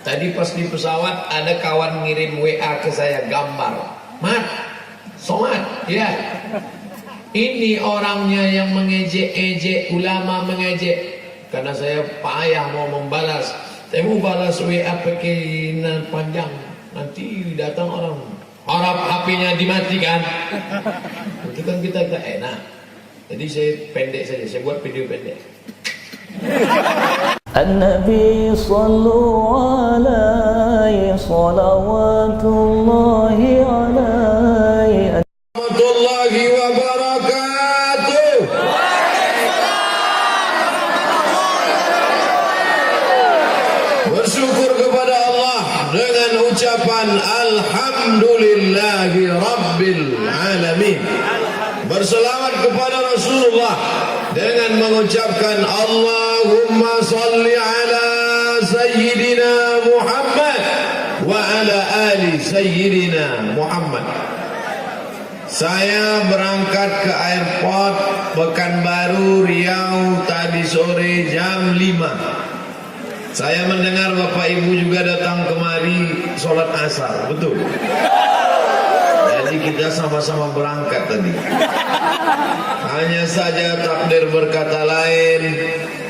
Tadi pas di pesawat ada kawan ngirim WA ke saya gambar. Mat, Somad, ya. Ini orangnya yang mengejek-ejek, ulama mengejek. Karena saya payah mau membalas. Saya mau balas WA pakai panjang. Nanti datang orang harap HP-nya dimatikan. Itu kan kita enak. Jadi saya pendek saja, saya buat video pendek. النبي صلوا عليه صلوات الله عليه Warahmatullahi wabarakatuh. Bersyukur kepada Allah dengan ucapan Alhamdulillahi Rabbil Alamin. Berselawat kepada Rasulullah dengan mengucapkan Allahumma salli ala Sayyidina Muhammad wa ala ali Sayyidina Muhammad. Saya berangkat ke airport Pekanbaru Riau tadi sore jam 5. Saya mendengar Bapak Ibu juga datang kemari sholat asar, betul? Jadi kita sama-sama berangkat tadi. Hanya saja takdir berkata lain,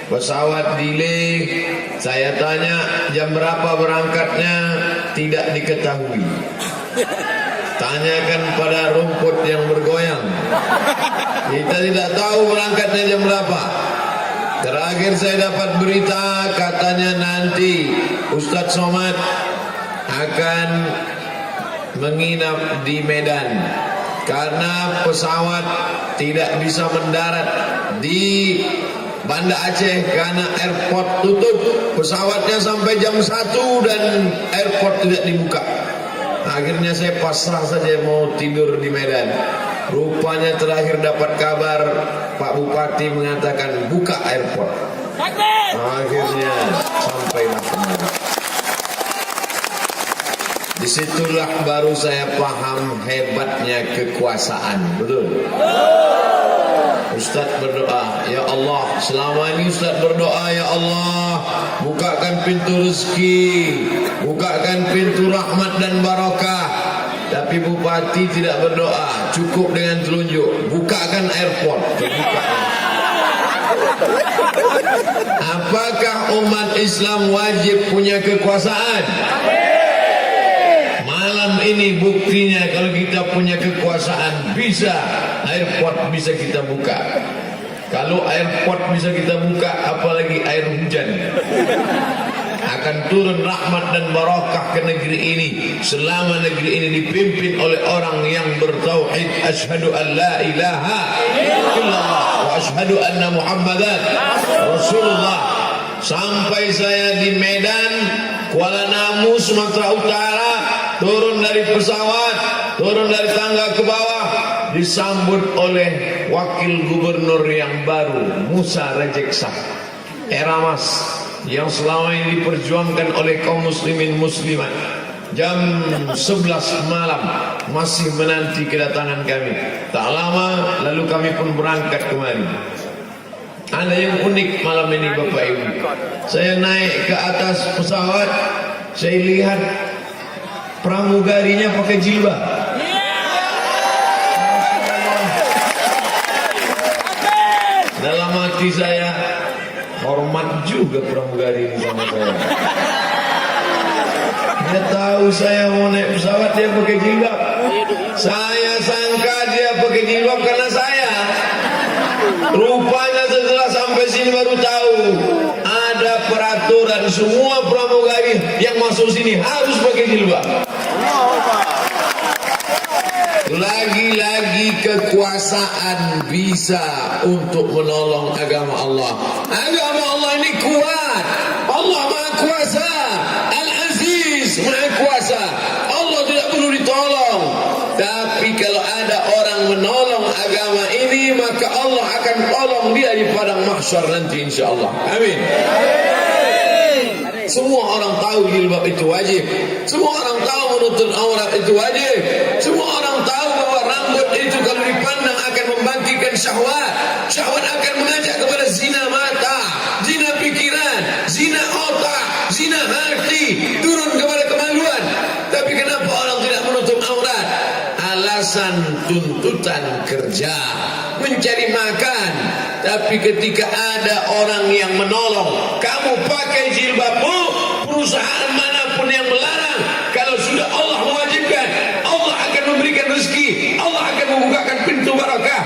pesawat delay. Saya tanya jam berapa berangkatnya, tidak diketahui. Tanyakan pada rumput yang bergoyang. Kita tidak tahu berangkatnya jam berapa. Terakhir saya dapat berita katanya nanti Ustadz Somad akan menginap di Medan karena pesawat tidak bisa mendarat di Banda Aceh karena airport tutup. Pesawatnya sampai jam 1 dan airport tidak dibuka. Akhirnya saya pasrah saja mau tidur di Medan. Rupanya terakhir dapat kabar Pak Bupati mengatakan buka airport. Akhirnya sampailah kemari. Disitulah baru saya paham hebatnya kekuasaan. Betul? Ustaz berdoa, ya Allah, selama ini Ustaz berdoa, ya Allah, bukakan pintu rezeki, bukakan pintu rahmat dan barakah. Tapi Bupati tidak berdoa, cukup dengan telunjuk, bukakan airport. Apakah umat Islam wajib punya kekuasaan? Malam ini buktinya kalau kita punya kekuasaan, bisa airport bisa kita buka. Kalau airport bisa kita buka, apalagi air hujan. Akan turun rahmat dan barakah ke negeri ini selama negeri ini dipimpin oleh orang yang bertauhid, asyhadu an la ilaha illallah wa asyhadu anna Muhammadan Rasulullah. Sampai saya di Medan, Kuala Namu, Sumatera Utara, turun dari pesawat, turun dari tangga ke bawah, disambut oleh wakil gubernur yang baru, Musa Rejeksa Eramas, yang selama ini diperjuangkan oleh kaum muslimin muslimat. Jam 11 malam masih menanti kedatangan kami. Tak lama lalu kami pun berangkat kemari. Ada yang unik malam ini Bapak Ibu. Saya naik ke atas pesawat, saya lihat pramugarinya pakai jilbab. Dalam hati saya, hormat juga pramugari ini sama saya. Dia tahu saya mau naik pesawat, dia pakai jilbab. Saya sangka dia pakai jilbab karena saya. Rupanya setelah sampai sini baru tahu ada peraturan semua pramugari yang masuk sini harus pakai jilbab. Lagi-lagi kekuasaan bisa untuk menolong agama Allah. Agama Allah ini kuat. Allah Maha Kuasa, Al-Aziz Maha Kuasa. Allah tidak perlu ditolong. Tapi kalau ada orang menolong agama ini, maka Allah akan tolong dia di padang mahsyar nanti insyaallah. Amin. Semua orang tahu jilbab itu wajib. Semua orang tahu menutup aurat itu wajib. Semua orang tahu bahwa rambut itu kalau dipandang akan membangkitkan syahwat. Syahwat akan mengajak kepada zina mata, zina pikiran, zina otak, zina hati. lagi turun kepada kemaluan. Tapi kenapa orang tidak menutup aurat? Alasan tuntutan kerja, mencari makan. Tapi ketika ada orang yang menolong, kamu pakai jilbabmu, perusahaan manapun yang melarang, kalau sudah Allah mewajibkan, Allah akan memberikan rezeki, Allah akan membukakan pintu barakah.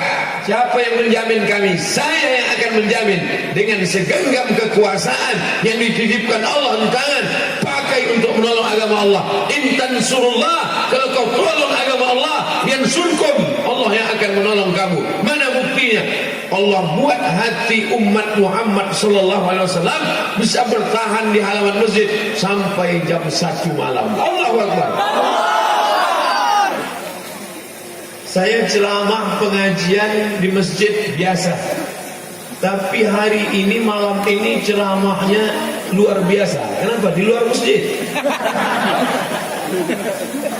Siapa yang menjamin kami? Saya yang akan menjamin dengan segenggam kekuasaan yang dititipkan Allah di tangan. Pakai untuk menolong agama Allah. Intan surullah, kalau kau tolong agama Allah, yansurkum, Allah yang akan menolong kamu. Mana buktinya? Allah buat hati umat Muhammad sallallahu alaihi wasallam bisa bertahan di halaman masjid sampai jam 1 malam. Allahu Akbar. Saya ceramah pengajian di masjid biasa, tapi hari ini malam ini ceramahnya luar biasa. Kenapa? Di luar masjid.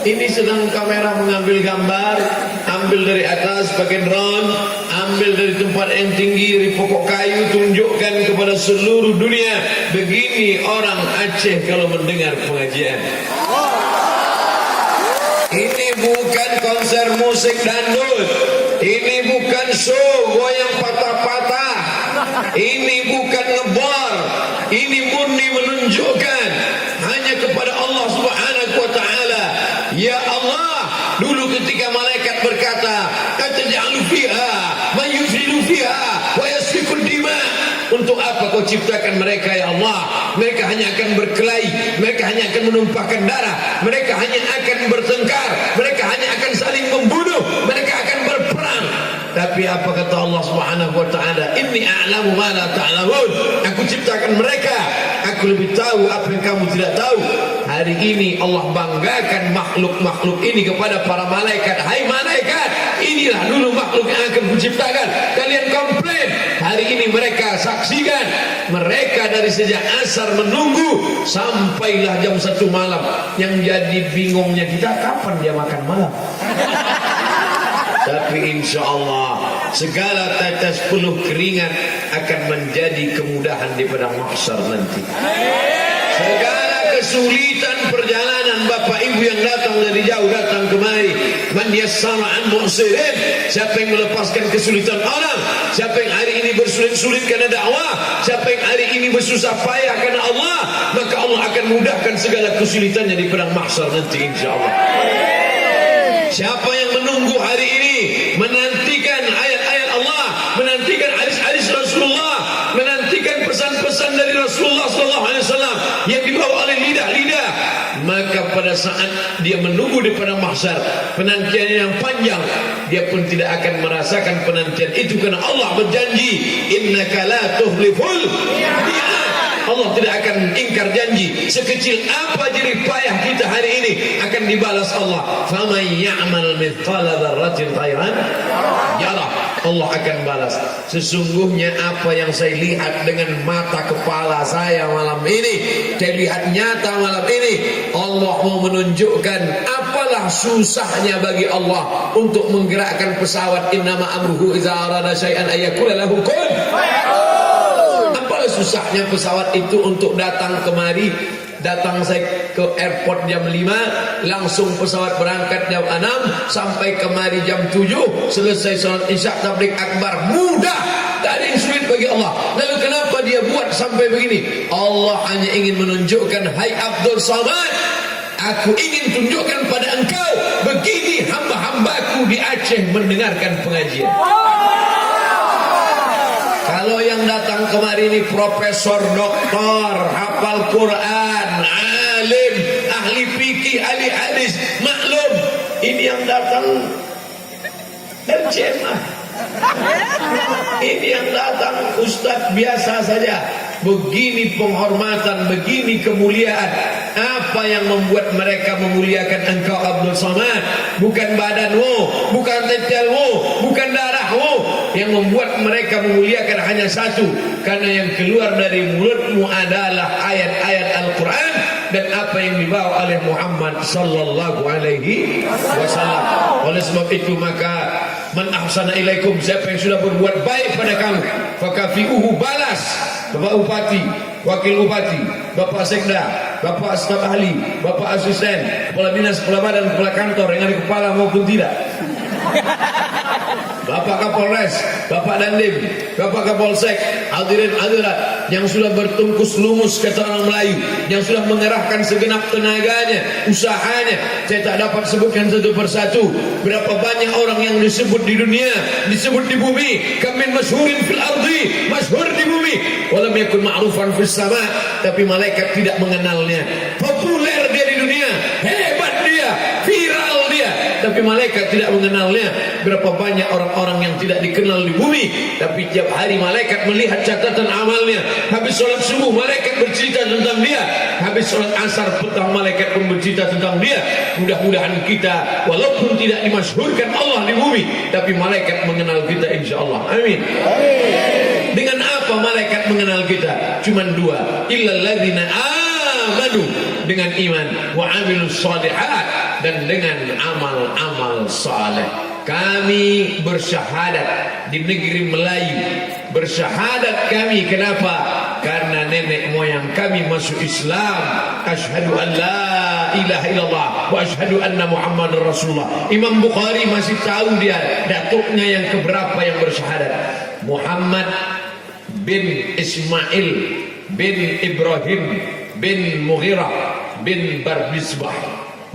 Ini sedang kamera mengambil gambar, ambil dari atas pakai drone, ambil dari tempat yang tinggi, dari pokok kayu, tunjukkan kepada seluruh dunia. Begini orang Aceh kalau mendengar pengajian. Ini bukan konser musik dangdut, ini bukan show goyang patah-patah, ini bukan ngebar, ini murni menunjukkan hanya kepada Allah Subhanahu wa taala. Ya Allah, dulu ketika malaikat berkata, "Ataj'alu fiha man yufsidu fiha wa yasfiku dima." Untuk apa kau ciptakan mereka ya Allah? Mereka hanya akan berkelahi, mereka hanya akan menumpahkan darah, mereka hanya akan bertengkar, mereka hanya akan saling membunuh, mereka akan berperang. Tapi apa kata Allah Subhanahu wa taala? Inni a'lamu ma la ta'lamun. Aku ciptakan mereka, aku lebih tahu apa yang kamu tidak tahu. Hari ini Allah banggakan makhluk-makhluk ini kepada para malaikat. Hai malaikat, inilah dulu makhluk yang akan kuciptakan. Kalian komplain. Hari ini mereka saksikan, mereka dari sejak asar menunggu sampailah jam 1 malam. Yang jadi bingungnya kita, kapan dia makan malam? Tapi insya Allah segala tetes peluh keringat akan menjadi kemudahan di padang mahsyar nanti. Segala kesulitan perjalanan bapak ibu yang datang dari jauh datang kemari, man yassara an mu'sirin, siapa yang melepaskan kesulitan orang, siapa yang hari ini bersulit-sulit karena dakwah, siapa yang hari ini bersusah payah karena Allah, maka Allah akan mudahkan segala kesulitannya di padang mahsyar nanti insyaallah. Siapa yang menunggu hari ini, menantikan ayat-ayat Allah, menantikan hadis-hadis Rasulullah, menantikan pesan-pesan dari Rasulullah SAW yang dibawa oleh lidah-lidah, maka pada saat dia menunggu di padang mahsyar, penantian yang panjang, dia pun tidak akan merasakan penantian itu karena Allah berjanji, innaka la tuhliful mi'ad. Allah tidak akan ingkar janji. Sekecil apa jerih payah kita hari ini akan dibalas Allah. Faman ya'mal mithqala dzarratin khairan yarah. Allah akan balas. Sesungguhnya apa yang saya lihat dengan mata kepala saya malam ini, saya lihat nyata malam ini, Allah mau menunjukkan apalah susahnya bagi Allah untuk menggerakkan pesawat. Innama amruhu idza arada syai'an ayyakula lahu kun fayakun. Apalah susahnya pesawat itu untuk datang kemari. Datang saya ke airport jam 5, langsung pesawat berangkat jam 6, sampai kemari jam 7, selesai salat isya tabligh akbar. Mudah, tak ada yang sulit bagi Allah. Lalu kenapa dia buat sampai begini? Allah hanya ingin menunjukkan, hai Abdul Samad, aku ingin tunjukkan pada engkau, begini hamba-hambaku di Aceh mendengarkan pengajian. Kalau yang datang kemari ini profesor, doktor, hafal Quran, alim, ahli fikih, ahli hadis, maklum. Ini yang datang terjemah. Ini yang datang ustaz biasa saja. Begini penghormatan, begini kemuliaan. Apa yang membuat mereka memuliakan engkau Abdul Samad? Bukan badanmu, bukan tetelmu, bukan darahmu. Yang membuat mereka memuliakan hanya satu, karena yang keluar dari mulutmu adalah ayat-ayat Al-Quran dan apa yang dibawa oleh Muhammad sallallahu alaihi wasallam. Oleh sebab itu maka man ahsana ilaikum, siapa yang sudah berbuat baik pada kamu, fakafiuhu, balas. Bapak Bupati, Wakil Bupati, Bapak Sekda, Bapak Staf Ahli, Bapak Asisten, Kepala Dinas, Kepala Badan, Kepala Kantor yang ada kepala maupun tidak, Bapak Kapolres, Bapak Dandim, Bapak Kapolsek, hadirin hadirat yang sudah bertungkus lumus kata orang Melayu, yang sudah mengerahkan segenap tenaganya, usahanya. Saya tak dapat sebutkan satu persatu berapa banyak orang yang disebut di dunia, disebut di bumi. Kamin masyhurin fil ardi, masyhur di bumi, walam yakun ma'rufan fis sama, tapi malaikat tidak mengenalnya. Populer dia di dunia, hebat dia, viral dia, tapi malaikat tidak mengenalnya. Berapa banyak orang-orang yang tidak dikenal di bumi, tapi tiap hari malaikat melihat catatan amalnya. Habis sholat subuh malaikat bercerita tentang dia, habis sholat asar petang malaikat pun bercerita tentang dia. Mudah-mudahan kita walaupun tidak dimasyhurkan Allah di bumi, tapi malaikat mengenal kita insyaallah. Amin. Dengan apa malaikat mengenal kita? Cuman dua, illal ladzina amanu, dengan iman, wa amilus shalihat, dan dengan amal-amal saleh. Kami bersyahadat di negeri Melayu. Bersyahadat kami kenapa? Karena nenek moyang kami masuk Islam. Asyhadu an la ilaha illallah wa asyhadu anna Muhammadar Rasulullah. Imam Bukhari masih tahu dia datuknya yang keberapa yang bersyahadat. Muhammad bin Ismail bin Ibrahim bin Mughirah bin Barbisbah.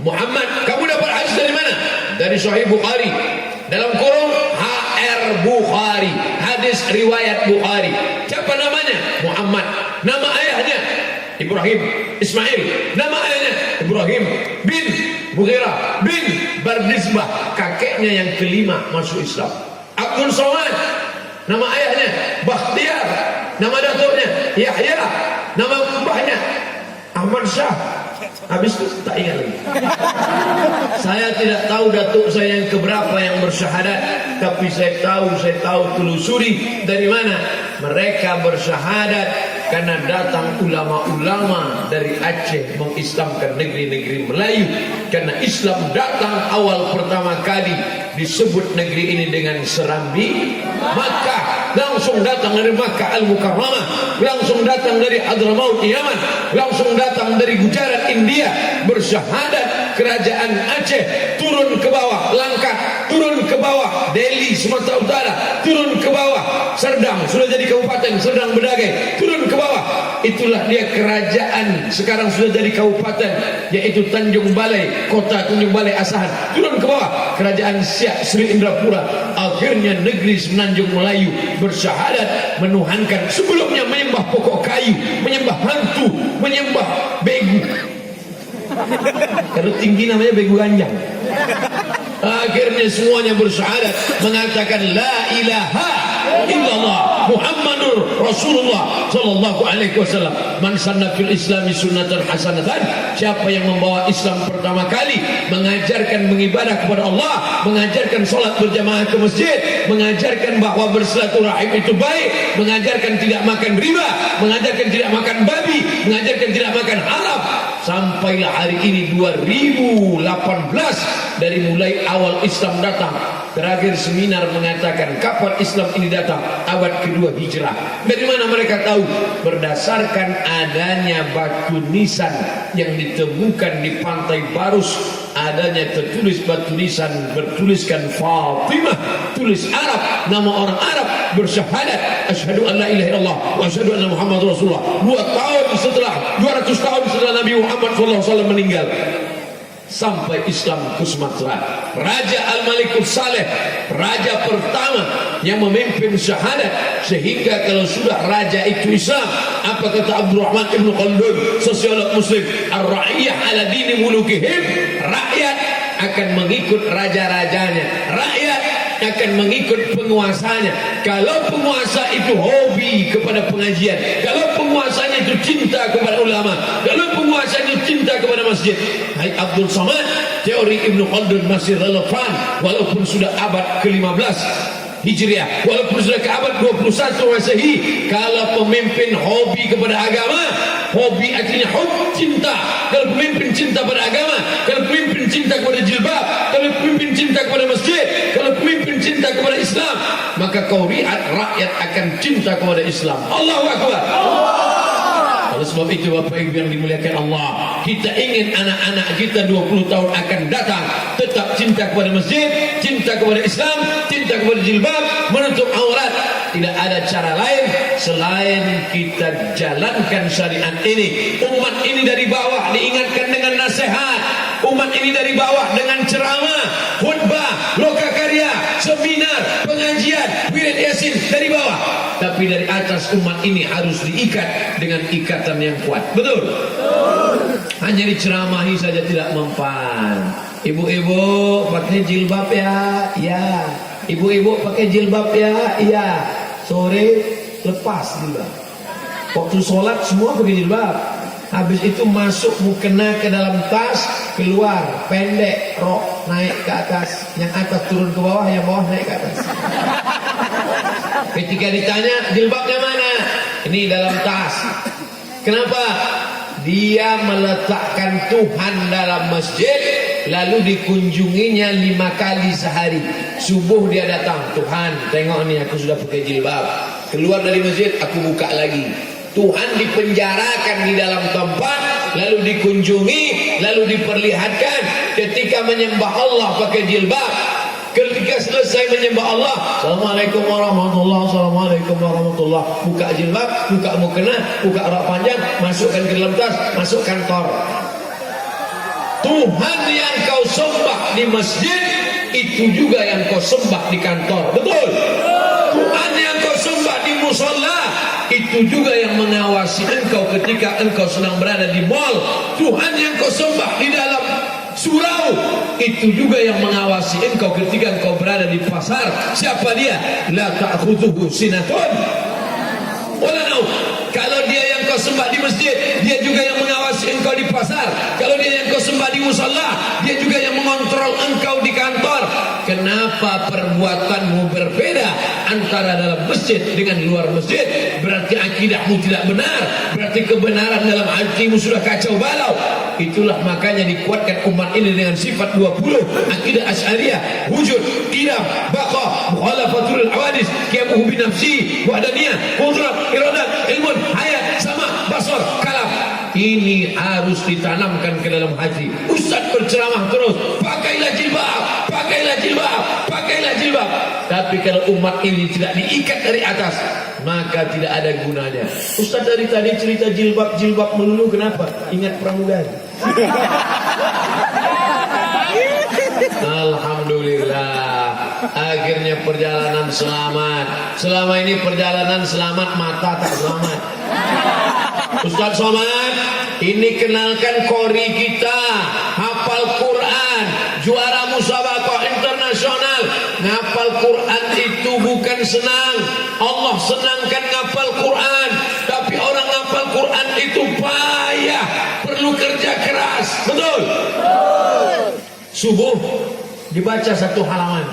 Muhammad, kamu dapat hadis dari mana? Dari Sahih Bukhari. Dalam kurung HR Bukhari, hadis riwayat Bukhari. Siapa namanya? Muhammad. Nama ayahnya Ibrahim Ismail. Nama ayahnya Ibrahim bin Mughirah bin Bardisbah. Kakeknya yang kelima masuk Islam. Abdul Somad. Nama ayahnya Bakhtiar. Nama datuknya Yahya. Nama mbahnya Ahmad Shah. Habis itu tak ingat lagi. Saya tidak tahu datuk saya yang keberapa yang bersyahadat, tapi saya tahu telusuri dari mana mereka bersyahadat, karena datang ulama-ulama dari Aceh mengislamkan negeri-negeri Melayu. Karena Islam datang awal pertama kali disebut negeri ini dengan Serambi Makkah, langsung datang dari Makkah Al-Mukarramah, langsung datang dari Hadramaut Yaman, langsung datang dari Gujarat India. Bersyahadat kerajaan Aceh turun ke bawah Langkat, turun ke bawah Delhi Sumatera Utara, turun ke bawah Serdang, sudah jadi kabupaten Serdang Bedagai, turun ke bawah. Itulah dia kerajaan, sekarang sudah jadi kabupaten, yaitu Tanjung Balai, kota Tanjung Balai Asahan, turun ke bawah kerajaan Siak Sri Indrapura. Akhirnya negeri Semenanjung Melayu bersyahadat menuhankan, sebelumnya menyembah pokok kayu, menyembah hantu, menyembah begu. Kalau tinggi namanya begu ganjang. Akhirnya semuanya bersyahadat mengatakan la ilaha illallah Muhammadur Rasulullah sallallahu alaihi wasallam. Man sanna fil islami sunnatan hasanatan. Siapa yang membawa Islam pertama kali, mengajarkan mengibadah kepada Allah, mengajarkan solat berjamaah ke masjid, mengajarkan bahawa bersilaturahim itu baik, mengajarkan tidak makan riba, mengajarkan tidak makan babi, mengajarkan tidak makan haram. Sampailah hari ini 2018, dari mulai awal Islam datang. Terakhir seminar mengatakan kapan Islam ini datang? Abad kedua Hijrah. Dari mana mereka tahu? Berdasarkan adanya batu nisan yang ditemukan di Pantai Barus, adanya tertulis batu nisan bertuliskan Fatimah, tulis Arab, nama orang Arab, bersyahadat asyhadu an la ilaha illallah wa asyhadu anna Muhammadar Rasulullah. 200 tahun setelah Nabi Muhammad SAW meninggal, sampai Islam ke Sumatera. Raja Al-Malikul Saleh, raja pertama yang memimpin syahadat, sehingga kalau sudah raja itu Islam, apa kata Abdurrahman Ibn Khaldun, sosiolog muslim, ar-ra'iyah ala dini mulukihim, rakyat akan mengikut raja-rajanya, rakyat akan mengikut penguasanya. Kalau penguasa itu hobi kepada pengajian, kalau penguasanya itu cinta kepada ulama, kalau penguasanya itu cinta kepada masjid, hai Abdul Somad, teori Ibn Khaldun masih relevan walaupun sudah abad ke-15 Hijriah, walaupun sudah ke abad 21 Masehi. Kalau pemimpin hobi kepada agama, hobi artinya hobi cinta. Kalau pemimpin cinta pada agama, kalau pemimpin cinta kepada jilbab, kalau pemimpin cinta kepada masjid, kalau pemimpin cinta kepada Islam, maka kau lihat rakyat akan cinta kepada Islam. Allahu Akbar. Oleh sebab itu Bapak Ibu yang dimuliakan Allah, kita ingin anak-anak kita 20 tahun akan datang tetap cinta kepada masjid, cinta kepada Islam, cinta kepada jilbab, menutup aurat. Tidak ada cara lain selain kita jalankan syariat ini. Umat ini dari bawah diingatkan dengan nasihat, umat ini dari bawah dengan ceramah, khutbah, lokakarya, seminar, pengajian, wirid yasin dari bawah. Tapi dari atas umat ini harus diikat dengan ikatan yang kuat. Betul? Hanya diceramahi saja tidak mempan. Ibu-ibu pakai jilbab ya? Ya. Ibu-ibu pakai jilbab ya? Iya. Sore lepas jilbab. Waktu sholat semua pakai jilbab. Habis itu masuk mukena ke dalam tas, keluar pendek, rok naik ke atas, yang atas turun ke bawah, yang bawah naik ke atas. Ketika ditanya jilbabnya mana? Ini dalam tas. Kenapa? Dia meletakkan Tuhan dalam masjid, lalu dikunjunginya 5 kali sehari. Subuh dia datang, Tuhan tengok nih aku sudah pakai jilbab. Keluar dari masjid aku buka lagi. Tuhan dipenjarakan di dalam tempat, lalu dikunjungi, lalu diperlihatkan. Ketika menyembah Allah pakai jilbab, ketika selesai menyembah Allah, Assalamualaikum warahmatullahi, Assalamualaikum warahmatullahi, buka jilbab, buka mukena, buka rok panjang, masukkan ke dalam tas, masuk kantor. Tuhan yang kau sembah di masjid, itu juga yang kau sembah di kantor. Betul? Tuhan yang kau sembah di musola, itu juga yang mengawasi engkau ketika engkau sedang berada di mall. Tuhan yang kau sembah di dalam surau, itu juga yang mengawasi engkau ketika engkau berada di pasar. Siapa dia? La ta'khudhuhu sinatun wala naum. Kalau dia yang kau sembah di masjid, dia juga yang mengawasi engkau di pasar. Kalau dia yang kau sembah di musalla, dia juga yang mengontrol engkau di kantor. Kenapa perbuatanmu berbeda antara dalam masjid dengan luar masjid? Berarti akidahmu tidak benar, berarti kebenaran dalam hatimu sudah kacau balau. Itulah makanya dikuatkan umat ini dengan sifat 20, akidah Asy'ariyah, wujud, qidam, baqa, mukhalafatul hawadis, qiyamuhu bi nafsi, wahdaniyah, qudrat, iradat, ilmun, hayat, sama, basar, kalam. Ini harus ditanamkan ke dalam hati. Ustaz berceramah terus, pakailah jilbab, pakailah jilbab, pakailah jilbab. Tapi kalau umat ini tidak diikat dari atas, maka tidak ada gunanya. Ustaz dari tadi cerita jilbab melulu, kenapa? Ingat pramugari. Alhamdulillah, akhirnya perjalanan selamat. Selama ini perjalanan selamat, mata tak selamat. Ustaz Somad, ini kenalkan kori kita, hafal Quran, juara musabaqah internasional. Ngapal Quran itu bukan senang. Allah senangkan ngapal Quran, tapi orang ngapal Quran itu payah, perlu kerja keras. Betul? Subuh dibaca 1 halaman,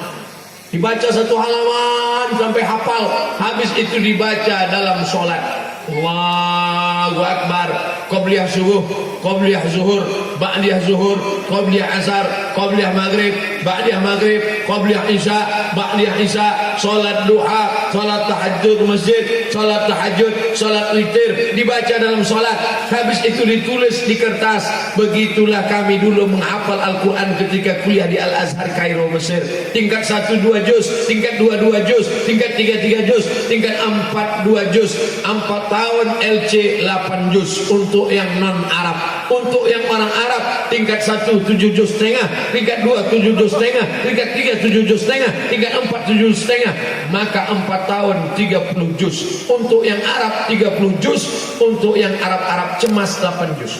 dibaca 1 halaman sampai hafal. Habis itu dibaca dalam sholat. Allahu Akbar. Qabliyah subuh, qabliyah zuhur, ba'diyah zuhur, qabliyah asar, qabliyah maghrib, ba'diyah maghrib, qabliyah isya, ba'diyah isya, salat duha, salat tahajud masjid, salat tahajud, salat witir, dibaca dalam salat. Habis itu ditulis di kertas. Begitulah kami dulu menghafal Al-Quran ketika kuliah di Al-Azhar Kairo Mesir. Tingkat 1-2 juz, tingkat 2-2 juz, tingkat 3-3 juz, tingkat 4-2 juz. 4 tahun LC 8 juz untuk yang non Arab. Untuk yang orang Arab tingkat 1 7 juz setengah, tingkat 2 7 juz setengah, tingkat 3 7 juz setengah, tingkat 4 7 juz setengah. Maka 4 tahun 30 juz. Untuk yang Arab 30 juz, untuk yang Arab cemas 8 juz.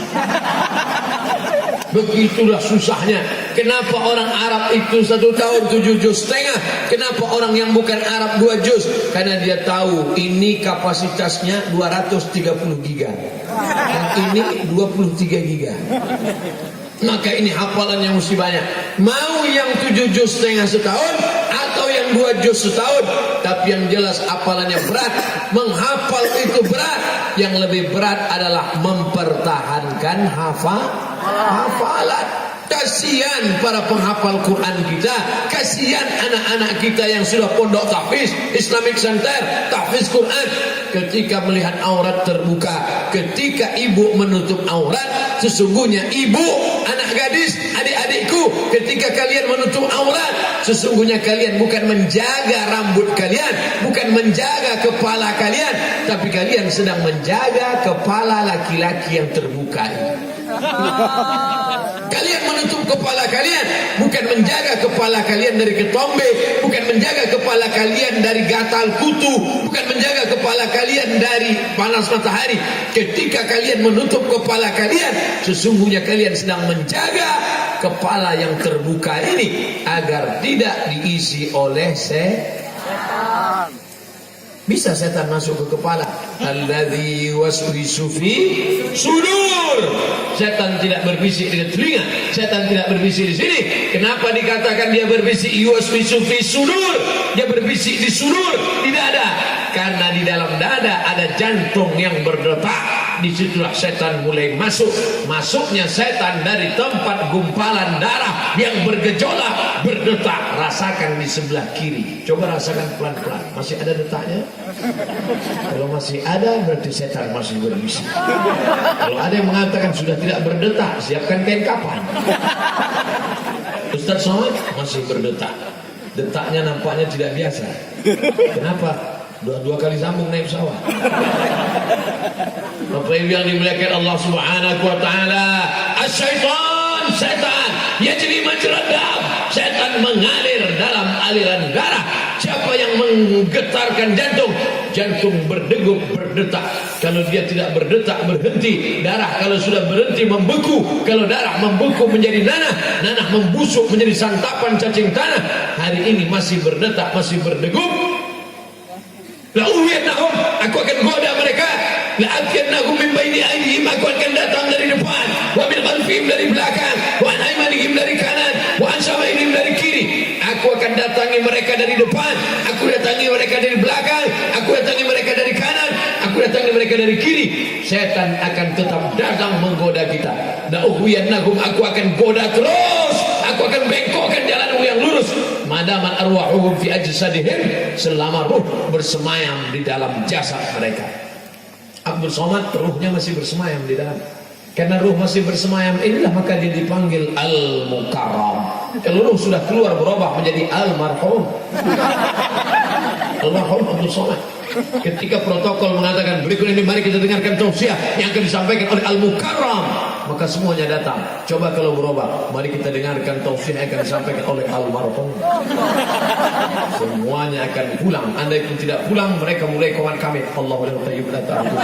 Begitulah susahnya. Kenapa orang Arab itu 1 tahun 7 juz setengah? Kenapa orang yang bukan Arab 2 juz? Karena dia tahu ini kapasitasnya 230 giga, yang ini 23 giga. Maka ini hafalan yang mesti banyak. Mau yang 7 juz setengah setahun atau yang 2 juz setahun, tapi yang jelas hafalannya berat. Menghafal itu berat. Yang lebih berat adalah mempertahankan hafalan. Kasihan para penghafal Quran kita, kasihan anak-anak kita yang sudah pondok tahfiz, Islamic Center, tahfiz Quran. Ketika melihat aurat terbuka, ketika ibu menutup aurat, sesungguhnya ibu, anak gadis, adik-adikku, ketika kalian menutup aurat, sesungguhnya kalian bukan menjaga rambut kalian, bukan menjaga kepala kalian, tapi kalian sedang menjaga kepala laki-laki yang terbuka. Kalian menutup kepala kalian, bukan menjaga kepala kalian dari ketombe, bukan menjaga kepala kalian dari gatal kutu, bukan menjaga kepala kalian dari panas matahari. Ketika kalian menutup kepala kalian, sesungguhnya kalian sedang menjaga kepala yang terbuka ini agar tidak diisi oleh setan. Bisa setan masuk ke kepala. Alladzi waswisu fi sudur. Setan tidak berbisik di telinga, setan tidak berbisik di sini. Kenapa dikatakan dia berbisik waswisu fi sudur? Dia berbisik di sudur, di dada. Karena di dalam dada ada jantung yang berdetak. Disitulah setan mulai masuk. Masuknya setan dari tempat gumpalan darah yang bergejolak, berdetak. Rasakan di sebelah kiri. Coba rasakan pelan-pelan. Masih ada detaknya? Kalau masih ada, berarti setan masih berbisik. Kalau ada yang mengatakan sudah tidak berdetak, siapkan kain kapan. Ustaz Somad masih berdetak. Detaknya nampaknya tidak biasa. Kenapa? Dua kali sambung naik pesawat. Bapak Ibu yang dimuliakan Allah Subhanahu wa taala, asyaitan, setan yajri majrad dam, setan mengalir dalam aliran darah. Siapa yang menggetarkan jantung? Jantung berdegup, berdetak. Kalau dia tidak berdetak, berhenti. Darah kalau sudah berhenti membeku. Kalau darah membeku menjadi nanah, nanah membusuk menjadi santapan cacing tanah. Hari ini masih berdetak, masih berdegup. La'uhiyannahum, aku akan goda mereka. La'atiyannahum min baini aydihim, aku akan datang dari depan, wa min khalfihim dari belakang, wa an aymanihim dari kanan, wa an syama'ilihim dari kiri. Aku akan datangi mereka dari depan, aku datangi mereka dari belakang, aku datangi mereka dari kanan, aku datangi mereka dari kiri. Setan akan tetap datang menggoda kita. La'uhiyannahum, aku akan goda terus, aku akan bengkokkan jalanmu yang lurus. Madaman arwahuhum fi ajsadihim, selama ruh bersemayam di dalam jasad mereka. Abdul Somad ruhnya masih bersemayam di dalam. Karena ruh masih bersemayam inilah maka dia dipanggil Al-Mukarram. Kalau ruh sudah keluar berubah menjadi Al-Marhum. Al-Marhum Abdul Somad. Ketika protokol mengatakan berikut ini mari kita dengarkan tausiah yang akan disampaikan oleh Al-Mukarram, maka semuanya datang. Coba kalau berubah, mari kita dengarkan tausiah yang akan disampaikan oleh Al-Marhum. Semuanya akan pulang. Andai pun tidak pulang, mereka mulai kawan kami. Allahu tayyib la ta'budu.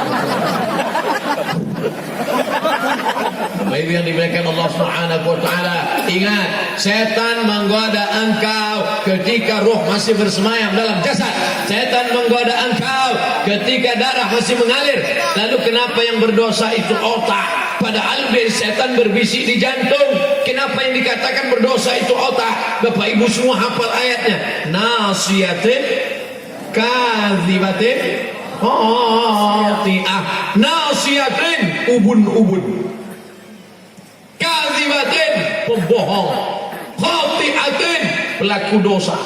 Baik yang dimuliakan Allah Subhanahu wa taala, ingat, setan menggoda engkau ketika ruh masih bersemayam dalam jasad. Setan menggoda engkau ketika darah masih mengalir. Lalu kenapa yang berdosa itu otak? Padahal setan berbisik di jantung. Kenapa yang dikatakan berdosa itu otak? Bapak Ibu semua hafal ayatnya. Nasiyatin kadzibatin khati'ah. Nasiyatin, ubun-ubun. Kadzibatin, pembohong. Khati'atin, pelaku dosa.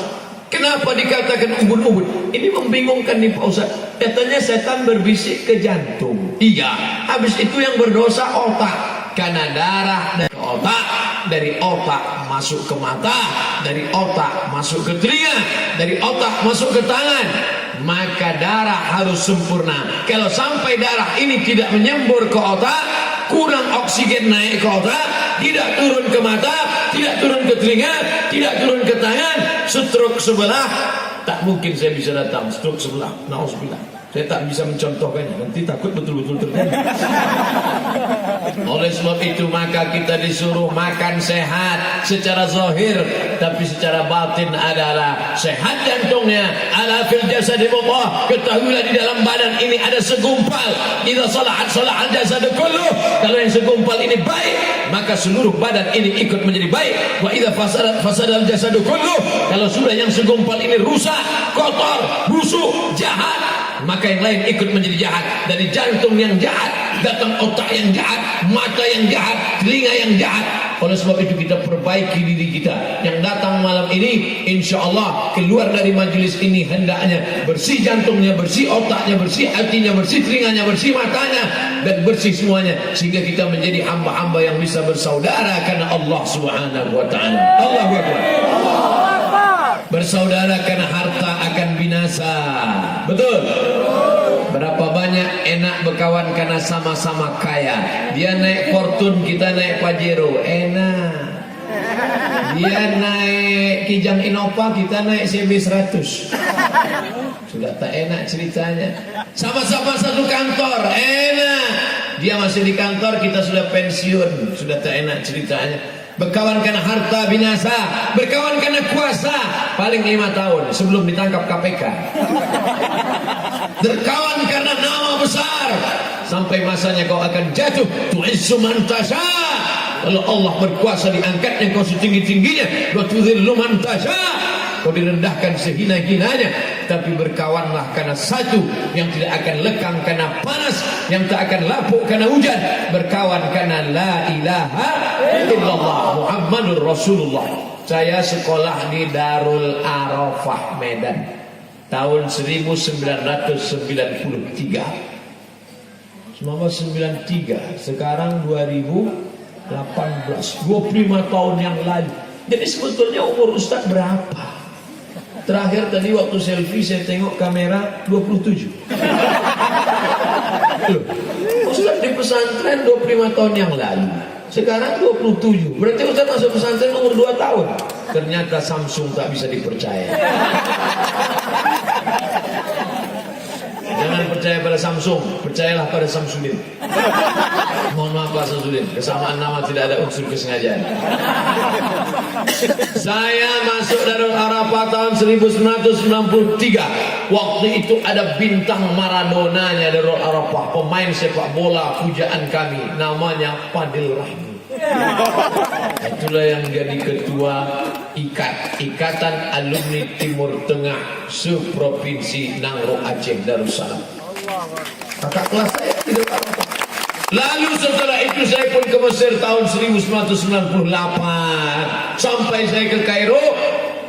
Kenapa dikatakan ubun-ubun? Ini membingungkan nih Pak Ustaz. Katanya setan berbisik ke jantung. Iya, habis itu yang berdosa otak. Karena darah dari otak, dari otak masuk ke mata, dari otak masuk ke telinga, dari otak masuk ke tangan. Maka darah harus sempurna. Kalau sampai darah ini tidak menyembur ke otak, kurang oksigen naik ke otak, tidak turun ke mata, tidak turun ke telinga, tidak turun ke tangan, stroke sebelah, tak mungkin saya bisa datang. Stroke sebelah, na'udzubillah. Saya tak bisa mencontohkannya, nanti takut betul-betul terjadi. Oleh sebab itu maka kita disuruh makan sehat secara zahir, tapi secara batin adalah sehat jantungnya. Ala fil jasadi mudghah, ketahuilah di dalam badan ini ada segumpal. Idza salahat salahal jasadu kulluh. Kalau yang segumpal ini baik, maka seluruh badan ini ikut menjadi baik. Wa idza fasadal jasadu kulluh. Kalau sudah yang segumpal ini rusak, kotor, busuk, jahat, maka yang lain ikut menjadi jahat. Dari jantung yang jahat datang otak yang jahat, mata yang jahat, telinga yang jahat, Oleh sebab itu kita perbaiki diri kita. Yang datang malam ini insya Allah keluar dari majelis ini hendaknya bersih jantungnya, bersih otaknya, bersih hatinya, bersih telinganya, bersih matanya, dan bersih semuanya, sehingga kita menjadi hamba-hamba yang bisa bersaudara karena Allah Subhanahu wa ta'ala. Allahu Akbar. Bersaudara karena harta akan binasa. Betul? Berapa banyak enak berkawan karena sama-sama kaya. Dia naik Fortune, kita naik Pajero. Enak. Dia naik Kijang Innova, kita naik CB 100. Sudah tak enak ceritanya. Sama-sama satu kantor, enak. Dia masih di kantor, kita sudah pensiun. Sudah tak enak ceritanya. Berkawan karena harta binasa, berkawan karena kuasa paling 5 tahun sebelum ditangkap KPK. Berkawan karena nama besar sampai masanya kau akan jatuh. Tu'izzu man tasha. Kalau Allah berkuasa diangkatnya kau setinggi-tingginya. Wa tudhillu man tasha. Kau direndahkan sehina-hinanya. Tapi berkawanlah karena satu yang tidak akan lekang karena panas, yang tak akan lapuk karena hujan. Berkawan karena la ilaha illallah Muhammadur Rasulullah. Saya sekolah di Darul Arafah Medan tahun 1993. 1993, sekarang 2018, 25 tahun yang lalu. Jadi sebetulnya umur Ustaz berapa? Terakhir tadi waktu selfie saya tengok kamera 27. Loh, Ustaz di pesantren 25 tahun yang lalu, sekarang 27. Berarti Ustaz masuk pesantren umur 2 tahun. Ternyata Samsung tak bisa dipercaya. Jangan percaya pada Samsung, percayalah pada Samsudin. Mohon maaf Pak Samsudin, kesamaan nama tidak ada unsur kesengajaan. Saya masuk Darul Arafah tahun 1993. Waktu itu ada bintang Maradonanya Darul Arafah, pemain sepak bola pujaan kami, namanya Fadil Rahmi. Itulah yang jadi ketua Ikatan Alumni Timur Tengah Subprovinsi Nangro Aceh Darussalam. Kakak kelas saya tidak apa-apa. Lalu setelah itu saya pun ke Mesir tahun 1998. Sampai saya ke Kairo.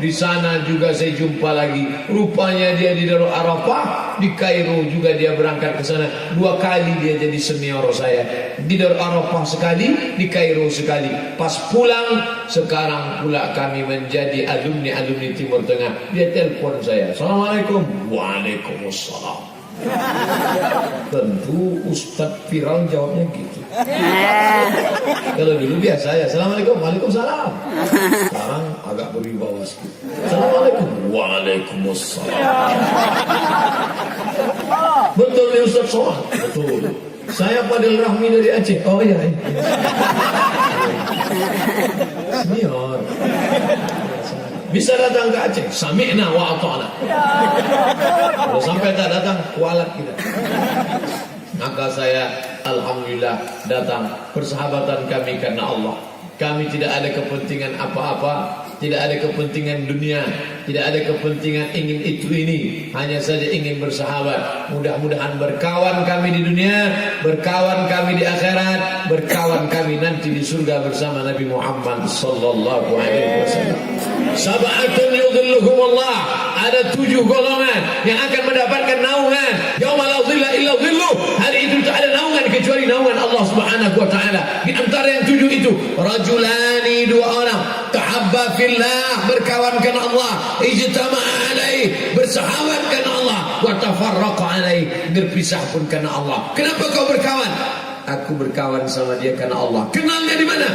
Di sana juga saya jumpa lagi. Rupanya dia di Darul Arafah, di Kairo juga dia berangkat ke sana. 2 kali dia jadi senior saya. Di Darul Arafah sekali, di Kairo sekali. Pas pulang, sekarang pula kami menjadi alumni Timur Tengah. Dia telepon saya. Assalamualaikum. Waalaikumsalam. Tentu Ustadz viral jawabnya gitu. Kalau dulu biasa ya, Assalamualaikum, Waalaikumsalam. Sekarang agak berwibawa sedikit. Assalamualaikum, Waalaikumsalam. Betul nih Ustadz Somad? Betul. Saya Fadil Rahmi dari Aceh. Oh iya. Senior. Bisa datang ke Aceh, sami'na wa ata'na. Kalau sampai tak datang, kualat kita. Maka saya alhamdulillah datang. Persahabatan kami karena Allah. Kami tidak ada kepentingan apa-apa, tidak ada kepentingan dunia, tidak ada kepentingan ingin itu ini, hanya saja ingin bersahabat. Mudah-mudahan berkawan kami di dunia, berkawan kami di akhirat, berkawan kami nanti di surga bersama Nabi Muhammad sallallahu alaihi wasallam. Sab'atun yudhilluhumullah. Ada 7 golongan yang akan mendapatkan naungan. Yauma la dhilla illa dhilluh. Hari itu tak ada naungan kecuali naungan Allah Subhanahu wa taala. Di antara yang 7 itu, rajulani, 2 orang, tahabba fillah, berkawan karena Allah, ijtama'a alaih, bersahabat karena Allah, wa tafarraqa alaih, berpisah pun karena Allah. Kenapa kau berkawan? Aku berkawan sama dia karena Allah. Kenalnya di mana?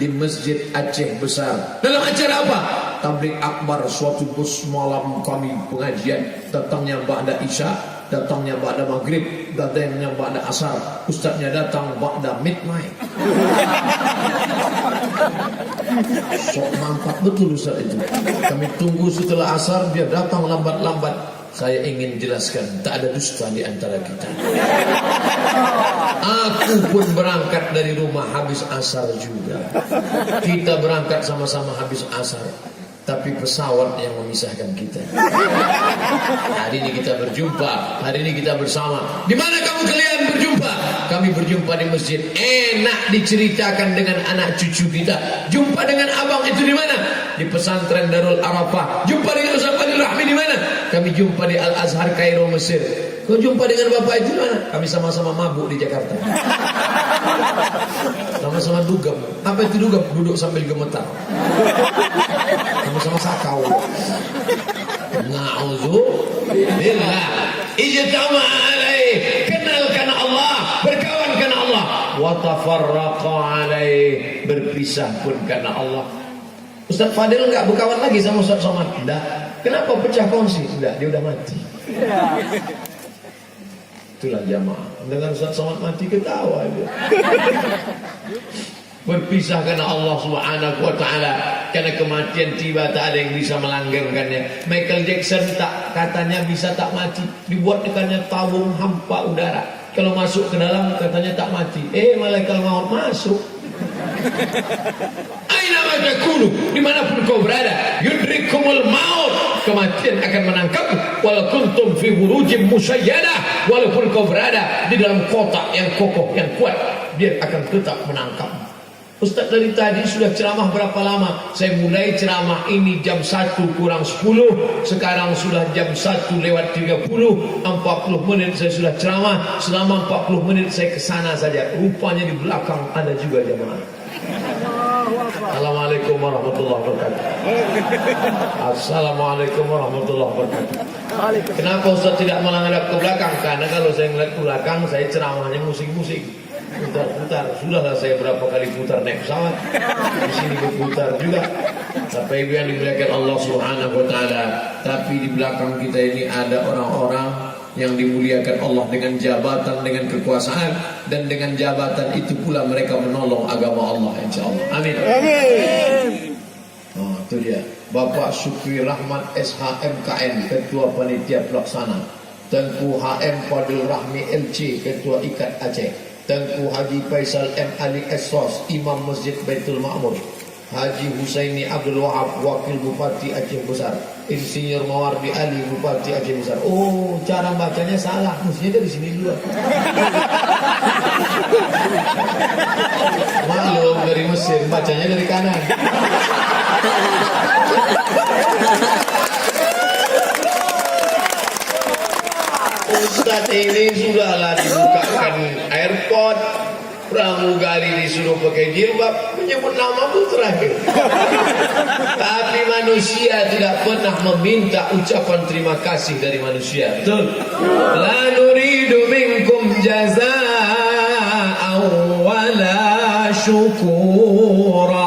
Di Masjid Aceh Besar. Dalam acara apa? Tabligh akbar, suatu bus malam kami pengajian. Datangnya ba'da Isya, datangnya ba'da Maghrib, datangnya ba'da Asar. Ustaznya datang ba'da midnight. Sok mantap betul Ustaz itu. Kami tunggu setelah Asar, dia datang lambat-lambat. Saya ingin jelaskan, tak ada dusta di antara kita. Aku pun berangkat dari rumah habis asar juga. Kita berangkat sama-sama habis asar, tapi pesawat yang memisahkan kita. Hari ini kita berjumpa, hari ini kita bersama. Di mana kamu kalian berjumpa? kami berjumpa di masjid. Enak diceritakan dengan anak cucu kita. Jumpa dengan abang itu di mana? Di pesantren Darul Arafah. Jumpa dengan Ustaz Fadil Rahmi di mana? Kami jumpa di Al Azhar Kairo Mesir. Kau jumpa dengan bapak itu di mana? Kami sama-sama mabuk di Jakarta. Sama-sama dugem. Apa itu dugem? Duduk sambil gemetar. Sama-sama sakau. Na'udzubillah. Ijtama alaih. Kenal karena Allah, berkawan karena Allah. Wa tafarraqa alaih. Berpisah pun karena Allah. Ustaz Fadil enggak berkawan lagi sama Ustaz Somad. Enggak. Kenapa pecah kongsi? Enggak, dia udah mati. Itulah jamaah. Dengan Ustaz Somad mati ketawa dia. Berpisah karena Allah Subhanahu wa taala. Karena kematian tiba, tak ada yang bisa melanggengkannya. Michael Jackson tak katanya bisa tak mati, dibuat katanya tabung hampa udara. Kalau masuk ke dalam katanya tak mati. Malaikat maut masuk. Aina ma takunu, dimanapun kau berada, yudrikumul maut, kematian akan menangkapmu. Walau kuntum fi burujim musayyadah, walaupun kau berada di dalam kotak yang kokoh yang kuat, dia akan tetap menangkapmu. Ustaz dari tadi sudah ceramah berapa lama? Saya mulai ceramah ini jam 1 kurang 10. Sekarang sudah jam 1 lewat 30. 40 menit saya sudah ceramah. Selama 40 menit saya kesana saja. Rupanya di belakang ada juga jemaah. Assalamualaikum warahmatullahi wabarakatuh. Assalamualaikum warahmatullahi wabarakatuh. Kenapa Ustaz tidak menghadap ke belakang? Karena kalau saya melihat ke belakang, saya ceramahnya musik-musik. Putar-putar, sudahlah saya berapa kali putar naik pesawat, di sini berputar juga. Bapak Ibu yang dimuliakan Allah Subhanahu wa taala, tapi di belakang kita ini ada orang-orang yang dimuliakan Allah dengan jabatan, dengan kekuasaan, dan dengan jabatan itu pula mereka menolong agama Allah, insyaallah. Amin. Oh, itu dia. Bapak Syukri Rahmat SHMKN, Ketua Panitia Pelaksana. Tengku HM Fadil Rahmi LC, Ketua Ikat Aceh. Tengku Haji Faisal M. Ali Esos, Imam Masjid Baitul Ma'mur. Haji Husaini Abdul Wahab, Wakil Bupati Aceh Besar. Insinyur Mawardi Ali, Bupati Aceh Besar. Oh, cara bacanya salah, mestinya dari sini dulu. Maklum dari Mesir, bacanya dari kanan. Ustaz ini sudahlah dibukakan airport, pramugari disuruh pakai jilbab, menyebut nama pun terakhir. Tapi manusia tidak pernah meminta ucapan terima kasih dari manusia. Betul? La nuridu minkum jazaa'an wala syukura.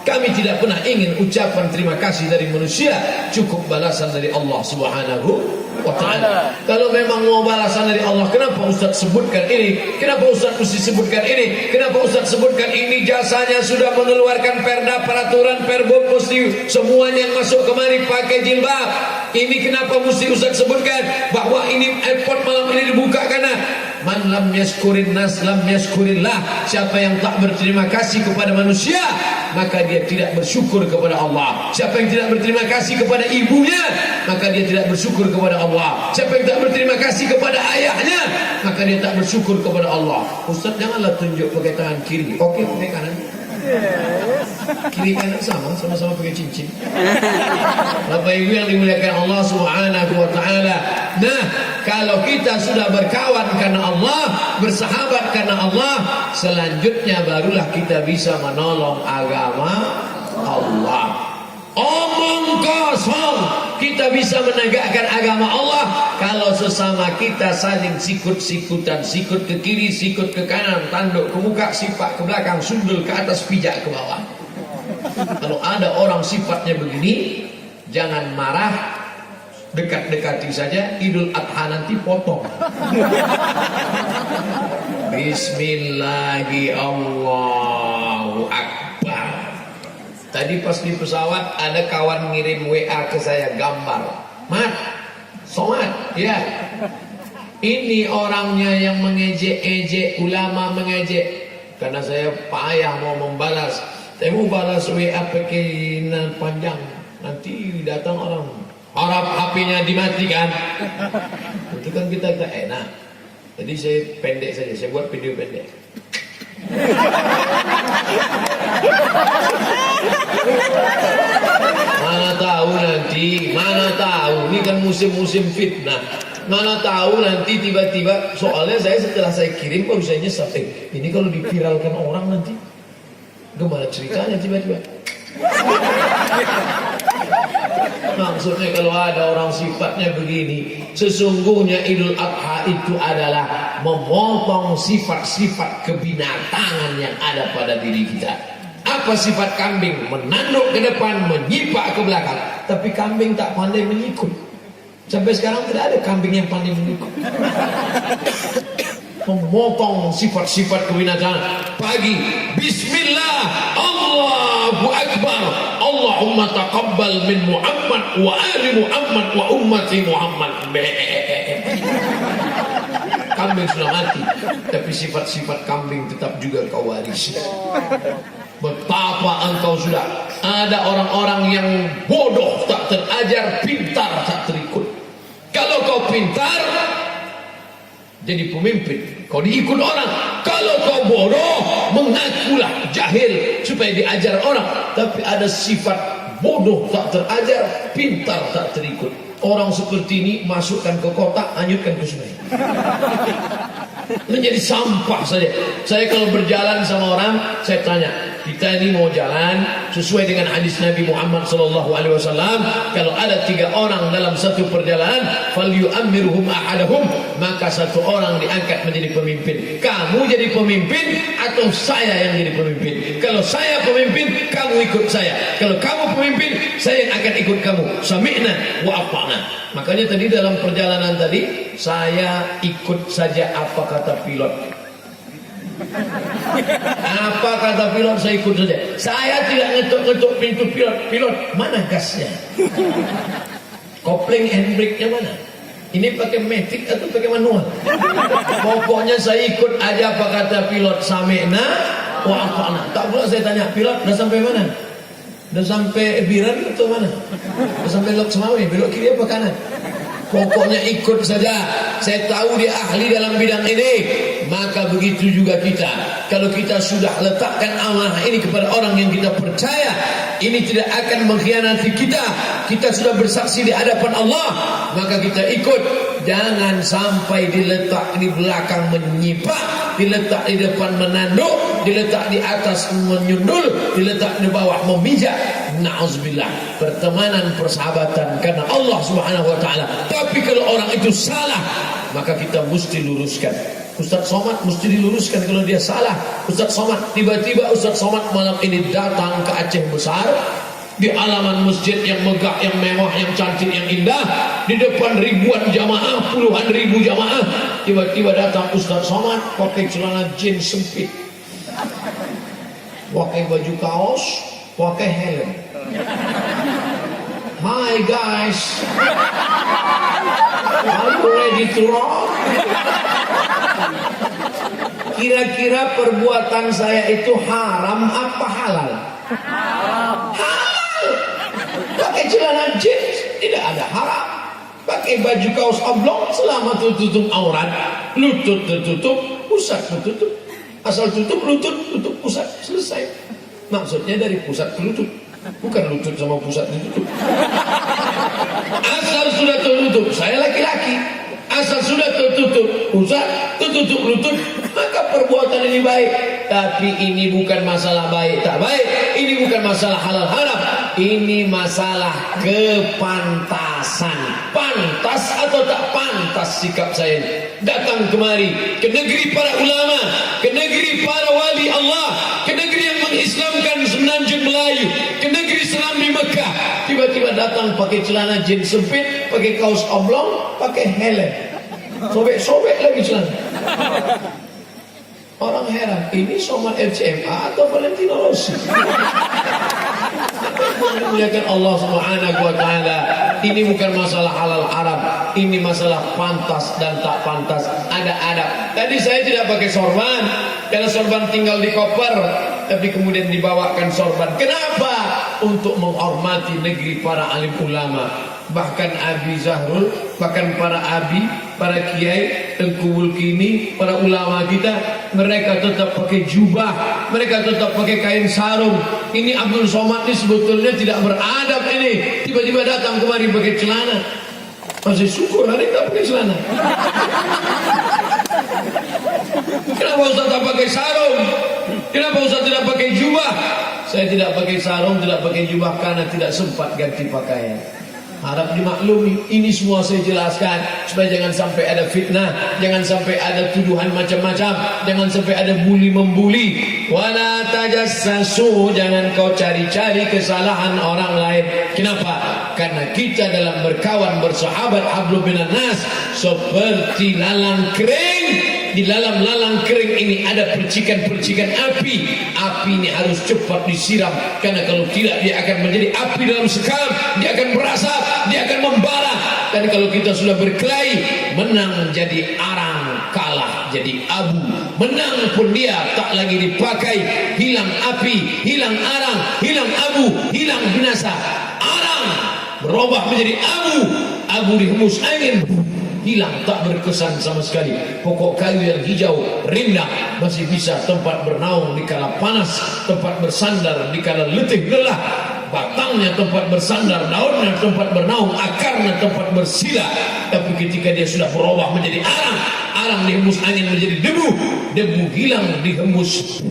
Kami tidak pernah ingin ucapan terima kasih dari manusia, cukup balasan dari Allah Subhanahu wa ta'ala. Kalau memang mau balasan dari Allah, kenapa Ustaz sebutkan ini? Kenapa Ustaz mesti sebutkan ini? Kenapa Ustaz sebutkan ini? Jasanya sudah mengeluarkan perda, peraturan, perbuk, mesti semuanya yang masuk kemari pakai jilbab. Ini kenapa mesti Ustaz sebutkan bahwa ini airport malam ini dibuka karena man lam yaskurin nas lam yaskurillah. Siapa yang tak berterima kasih kepada manusia, maka dia tidak bersyukur kepada Allah. Siapa yang tidak berterima kasih kepada ibunya, maka dia tidak bersyukur kepada Allah. Siapa yang tak berterima kasih kepada ayahnya, maka dia tak bersyukur kepada Allah. Ustaz janganlah tunjuk pakai tangan kiri. Oke, pakai kanan. Kiri kanan sama-sama pakai cincin. Bapak Ibu yang dimuliakan Allah Subhanahu wa taala. Nah, kalau kita sudah berkawan karena Allah, bersahabat karena Allah, selanjutnya barulah kita bisa menolong agama Allah. Omong kosong, kita bisa menegakkan agama Allah kalau sesama kita saling sikut-sikutan, sikut ke kiri, sikut ke kanan, tanduk ke muka, sipak ke belakang, sundul ke atas, pijak ke bawah. Kalau ada orang sifatnya begini, jangan marah, dekat-dekati saja. Idul Adha nanti potong. Bismillahirrahmanirrahim. Allahu Akbar. Tadi pas di pesawat ada kawan ngirim WA ke saya gambar. Mat, Somad, ya. Ini orangnya yang mengejek-ejek, ulama mengejek. Karena saya payah mau membalas. Saya mau balas WA pakai panjang. Nanti datang orang harap HP-nya dimatikan. Itu kan kita enak. Jadi saya pendek saja, saya buat video pendek. Mana tahu nanti, mana tahu, ini kan musim-musim fitnah. Mana tahu nanti tiba-tiba, soalnya setelah saya kirim baru saya nyesat, ini kalau dipiralkan orang nanti gimana ceritanya tiba-tiba. Maksudnya kalau ada orang sifatnya begini, sesungguhnya Idul Adha itu adalah memotong sifat-sifat kebinatangan yang ada pada diri kita. Apa sifat kambing? Menanduk ke depan, menyipak ke belakang. Tapi kambing tak pandai mengikut. Sampai sekarang tidak ada kambing yang pandai mengikut. Memotong sifat-sifat kebinatangan. Pagi, Bismillah, Allahu Akbar, Allahumma taqabbal min Muhammad wa ali Muhammad wa ummati Muhammad. Kambing sudah mati, tapi sifat-sifat kambing tetap juga kau warisi. Betapa engkau sudah ada orang-orang yang bodoh tak terajar, pintar tak terikut. Kalau kau pintar jadi pemimpin, kau diikut orang. Kalau kau bodoh, mengakulah jahil supaya diajar orang. Tapi ada sifat bodoh tak terajar, pintar tak terikut. Orang seperti ini masukkan ke kotak, hanyutkan ke sungai. Menjadi sampah saja. Saya kalau berjalan sama orang, saya tanya, kita ini mau jalan sesuai dengan hadis Nabi Muhammad SAW. Kalau ada 3 orang dalam satu perjalanan, falyu'ammirhum ahadahum, maka satu orang diangkat menjadi pemimpin. Kamu jadi pemimpin atau saya yang jadi pemimpin? Kalau saya pemimpin, kamu ikut saya. Kalau kamu pemimpin, saya yang akan ikut kamu. Sami'na wa ata'na. Makanya tadi dalam perjalanan tadi, saya ikut saja apa kata pilot. Apa kata pilot saya ikut saja. Saya tidak ngetuk-ngetuk pintu pilot. Pilot, mana gasnya? Kopling handbrake-nya mana? Ini pakai matic atau pakai manual? Pokoknya saya ikut aja apa kata pilot. Sami'na wa ata'na. Tak pula saya tanya, pilot udah sampai mana? Udah sampai Biran atau mana? Udah sampai Lok Semawi, belok kiri apa kanan? Pokoknya ikut saja. Saya tahu dia ahli dalam bidang ini. Maka begitu juga kita. Kalau kita sudah letakkan amanah ini kepada orang yang kita percaya, ini tidak akan mengkhianati kita. Kita sudah bersaksi di hadapan Allah, maka kita ikut. Jangan sampai diletak di belakang menyipak, diletak di depan menanduk, diletak di atas menyundul, diletak di bawah memijak. Na'udzubillah. Pertemanan persahabatan karena Allah Subhanahu wa taala. Tapi kalau orang itu salah, maka kita mesti luruskan. Ustaz Somad mesti diluruskan kalau dia salah. Ustaz Somad, tiba-tiba Ustaz Somad malam ini datang ke Aceh Besar, di halaman masjid yang megah, yang mewah, yang cantik, yang indah, di depan ribuan jamaah, puluhan ribu jamaah, tiba-tiba datang Ustaz Somad pakai celana jeans sempit, pakai baju kaos, pakai helm. Hi guys, are you ready to rock? Kira-kira perbuatan saya itu haram apa halal? Halal. Pakai celana jeans tidak ada haram. Pakai baju kaos oblong selama tutup aurat, lutut tertutup, pusat tertutup. Asal tutup lutut, tutup pusat, selesai. Maksudnya dari pusat ke lutut, bukan lutut sama pusat ditutup. Asal sudah tertutup, saya laki-laki. Asal sudah tertutup pusat, tertutup lutut, maka perbuatan ini baik. Tapi ini bukan masalah baik tak baik. Ini bukan masalah halal haram. Ini masalah kepantasan. Pantas atau tak pantas sikap saya ini. Datang kemari ke negeri para ulama, ke negeri para wali Allah, ke negeri yang mengislamkan semenanjung Melayu, ke negeri Serambi Mekah. Tiba-tiba datang pakai celana jeans sempit, pakai kaos oblong, pakai helm, sobek-sobek lagi celana. Orang heran, ini Somad RCMA atau Valentino Rossi? Memuliakan Allah Subhanahu wa taala. Ini bukan masalah halal haram, ini masalah pantas dan tak pantas. Ada adab. Tadi saya tidak pakai sorban, karena sorban tinggal di koper, tapi kemudian dibawakan sorban. Kenapa? Untuk menghormati negeri para alim ulama. Bahkan Abi Zahrul, bahkan para abi para kiai, Tengku Mulkini, para ulama kita, mereka tetap pakai jubah, mereka tetap pakai kain sarung. Ini Abdul Somad ini sebetulnya tidak beradab ini. Tiba-tiba datang kemari pakai celana. Masih syukur hari tak pakai celana. Kenapa Ustaz tak pakai sarung? Kenapa Ustaz tidak pakai jubah? Saya tidak pakai sarung, tidak pakai jubah karena tidak sempat ganti pakaian. Harap dimaklumi, ini semua saya jelaskan supaya jangan sampai ada fitnah, jangan sampai ada tuduhan macam-macam, jangan sampai ada bully membuli. Wala tajassasu, jangan kau cari-cari kesalahan orang lain. Kenapa? Karena kita dalam berkawan bersahabat hablum minan nas seperti lalang kering. Di dalam lalang kering ini ada percikan-percikan api. Api ini harus cepat disiram, karena kalau tidak dia akan menjadi api dalam sekam, dia akan berasap, dia akan membara. Dan kalau kita sudah berkelahi, menang jadi arang, kalah jadi abu. Menang pun dia tak lagi dipakai, hilang api, hilang arang, hilang abu, hilang binasa. Arang berubah menjadi abu, abu dihembus angin, hilang, tak berkesan sama sekali. Pokok kayu yang hijau rindang masih bisa tempat bernaung di kala panas, tempat bersandar di kala letih lelah. Batangnya tempat bersandar, daunnya tempat bernaung, akarnya tempat bersila. Tapi ketika dia sudah berubah menjadi arang, arang dihembus angin menjadi debu, debu hilang dihembus,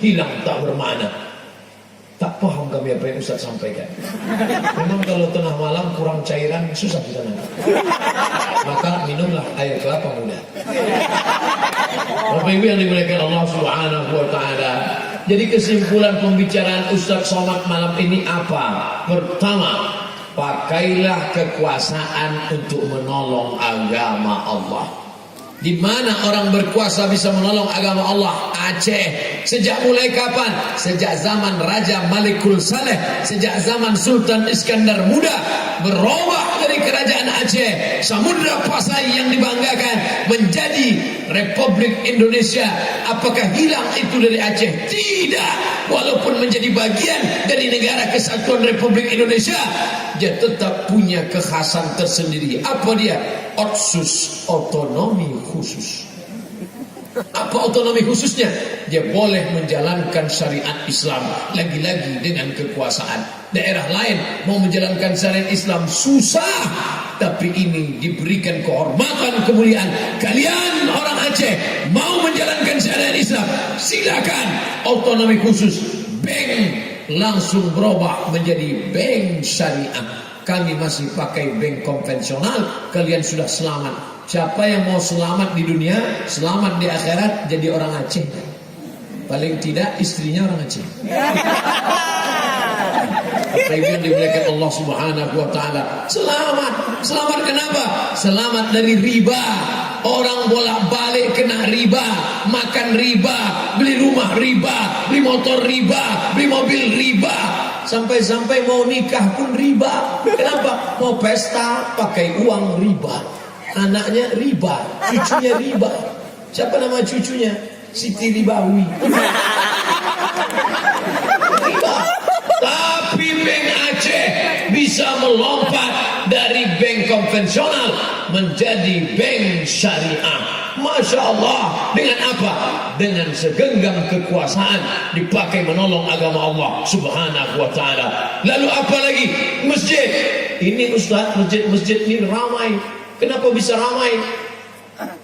hilang, tak bermakna. Tak paham kami apa yang Ustaz sampaikan. Memang kalau tengah malam kurang cairan susah kita nangkap. Maka minumlah air kelapa muda. Bapak Ibu yang dimuliakan Allah Subhanahu wa taala. Jadi kesimpulan pembicaraan Ustaz Somad malam ini apa? Pertama, pakailah kekuasaan untuk menolong agama Allah. Di mana orang berkuasa bisa menolong agama Allah? Aceh. Sejak mulai kapan? Sejak zaman Raja Malikul Saleh, sejak zaman Sultan Iskandar Muda, berubah dari kerajaan Aceh, Samudra Pasai yang dibanggakan, menjadi Republik Indonesia. Apakah hilang itu dari Aceh? Tidak. Walaupun menjadi bagian dari negara kesatuan Republik Indonesia, dia tetap punya kekhasan tersendiri. Apa dia? Otsus, otonomi khusus. Apa otonomi khususnya? Dia boleh menjalankan syariat Islam, lagi-lagi dengan kekuasaan. Daerah lain mau menjalankan syariat Islam susah, tapi ini diberikan kehormatan, kemuliaan. Kalian orang Aceh mau menjalankan syariat Islam, silakan. Otonomi khusus. Bank langsung berubah menjadi bank syariah. Kami masih pakai bank konvensional. Kalian sudah selamat. Siapa yang mau selamat di dunia, selamat di akhirat, jadi orang Aceh. Paling tidak istrinya orang Aceh. Apa yang dimuliakan Allah Subhanahu wa taala. Selamat. Selamat kenapa? Selamat dari riba. Orang bolak-balik kena riba, makan riba, beli rumah riba, beli motor riba, beli mobil riba. Sampai-sampai mau nikah pun riba. Kenapa? Mau pesta pakai uang riba. Anaknya riba, cucunya riba. Siapa nama cucunya? Siti Ribawi. Riba. Tapi Bank Aceh bisa melompat dari bank konvensional menjadi bank syariah. Masya Allah. Dengan apa? Dengan segenggam kekuasaan dipakai menolong agama Allah Subhanahu wa ta'ala. Lalu apa lagi? Masjid. Ini Ustaz, masjid-masjid ini ramai. Kenapa bisa ramai?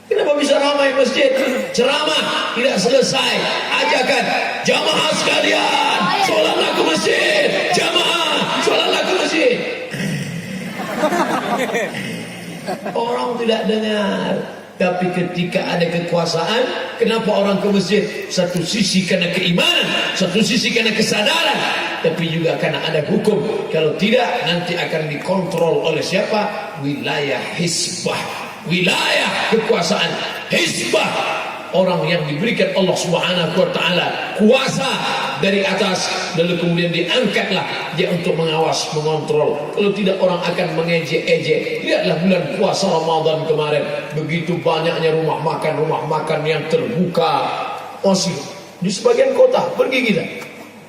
Kenapa bisa ramai masjid? Ceramah tidak selesai. Ajakan jamaah sekalian, sholatlah ke masjid. Jamaah, sholatlah ke masjid. Orang tidak dengar. Tapi ketika ada kekuasaan, kenapa orang ke masjid? Satu sisi karena keimanan, satu sisi karena kesadaran, tapi juga karena ada hukum. Kalau tidak, nanti akan dikontrol oleh siapa? Wilayah Hizbah. Wilayah kekuasaan Hizbah. Orang yang diberikan Allah Subhanahu wa ta'ala kuasa dari atas, lalu kemudian diangkatlah dia untuk mengawas, mengontrol. Kalau tidak, orang akan mengejek-ejek. Lihatlah bulan puasa Ramadan kemarin, begitu banyaknya rumah makan yang terbuka. Masih di sebagian kota, pergi kita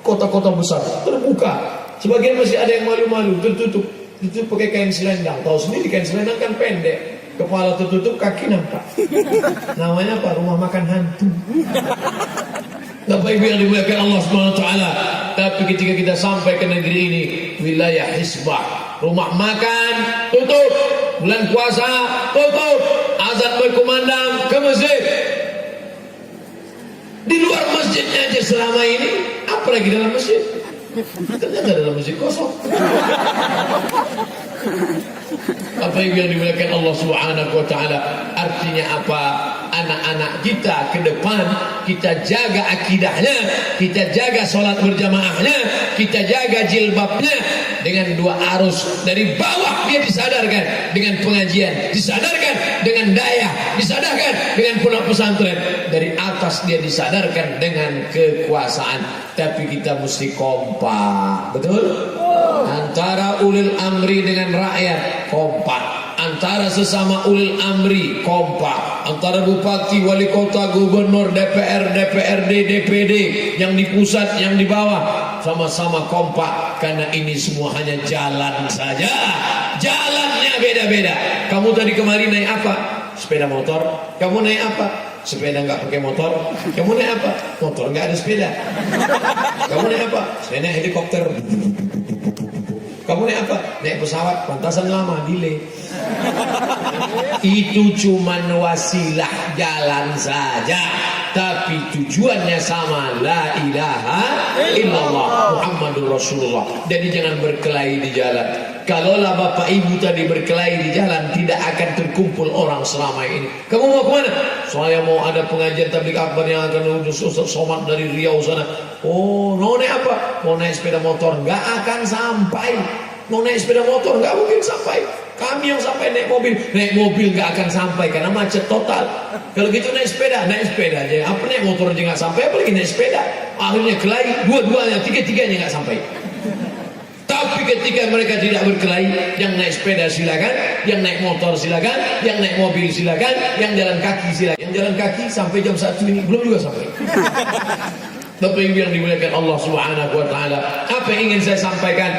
kota-kota besar terbuka, sebagian masih ada yang malu-malu, tertutup pakai kain selendang. Tahu sendiri kain selendang kan pendek. kepala tertutup, kaki nampak. Namanya apa? Rumah makan hantu. Bapak Ibu yang dimuliakan Allah Subhanahu wa taala. Tapi ketika kita sampai ke negeri ini, wilayah hisbah, rumah makan tutup, bulan puasa tutup, azan berkumandang ke masjid. Di luar masjidnya aja selama ini, apalagi dalam masjid. Ternyata dalam masjid kosong. Apa yang dimuliakan Allah Subhanahu wa taala? Artinya apa? Anak-anak kita ke depan kita jaga akidahnya, kita jaga sholat berjamaahnya, kita jaga jilbabnya dengan dua arus. Dari bawah dia disadarkan dengan pengajian, disadarkan dengan daya, disadarkan dengan pondok pesantren. Dari atas dia disadarkan dengan kekuasaan. Tapi kita mesti kompak, betul? Antara ulil amri dengan rakyat kompak. Antara sesama ulil amri kompak. Antara bupati, wali kota, gubernur, DPR, DPRD, DPD, yang di pusat, yang di bawah, sama-sama kompak. Karena ini semua hanya jalan saja. Jalannya beda-beda. Kamu tadi kemarin naik apa? Sepeda motor. Kamu naik apa? Sepeda nggak pakai motor. Kamu naik apa? Motor nggak ada sepeda. Kamu naik apa? Saya naik helikopter. Kamu naik apa? Naik pesawat, pantasan lama, delay. Itu cuman wasilah jalan saja, tapi tujuannya sama, la ilaha illallah Muhammadur Rasulullah. Jadi jangan berkelahi di jalan. Kalaulah bapak ibu tadi berkelahi di jalan, tidak akan terkumpul orang selama ini. Kamu mau kemana? Saya mau ada pengajian tabligh akbar yang akan Ustaz Somad dari Riau sana. Oh, mau naik apa? Mau naik sepeda motor, nggak akan sampai. Mau naik sepeda motor nggak mungkin sampai. Kami yang sampai naik mobil nggak akan sampai karena macet total. Kalau gitu naik sepeda aja. Apa naik motor aja nggak sampai, apalagi naik sepeda. Akhirnya kelahi, dua-duanya, tiga-tiganya nggak sampai. Tapi ketika mereka tidak berkelahi, yang naik sepeda silakan, yang naik motor silakan, yang naik mobil silakan, yang jalan kaki silakan. Yang jalan kaki sampai jam 1 ini belum juga sampai. Bapak Ibu yang dimuliakan Allah Subhanahu wa taala, apa yang ingin saya sampaikan?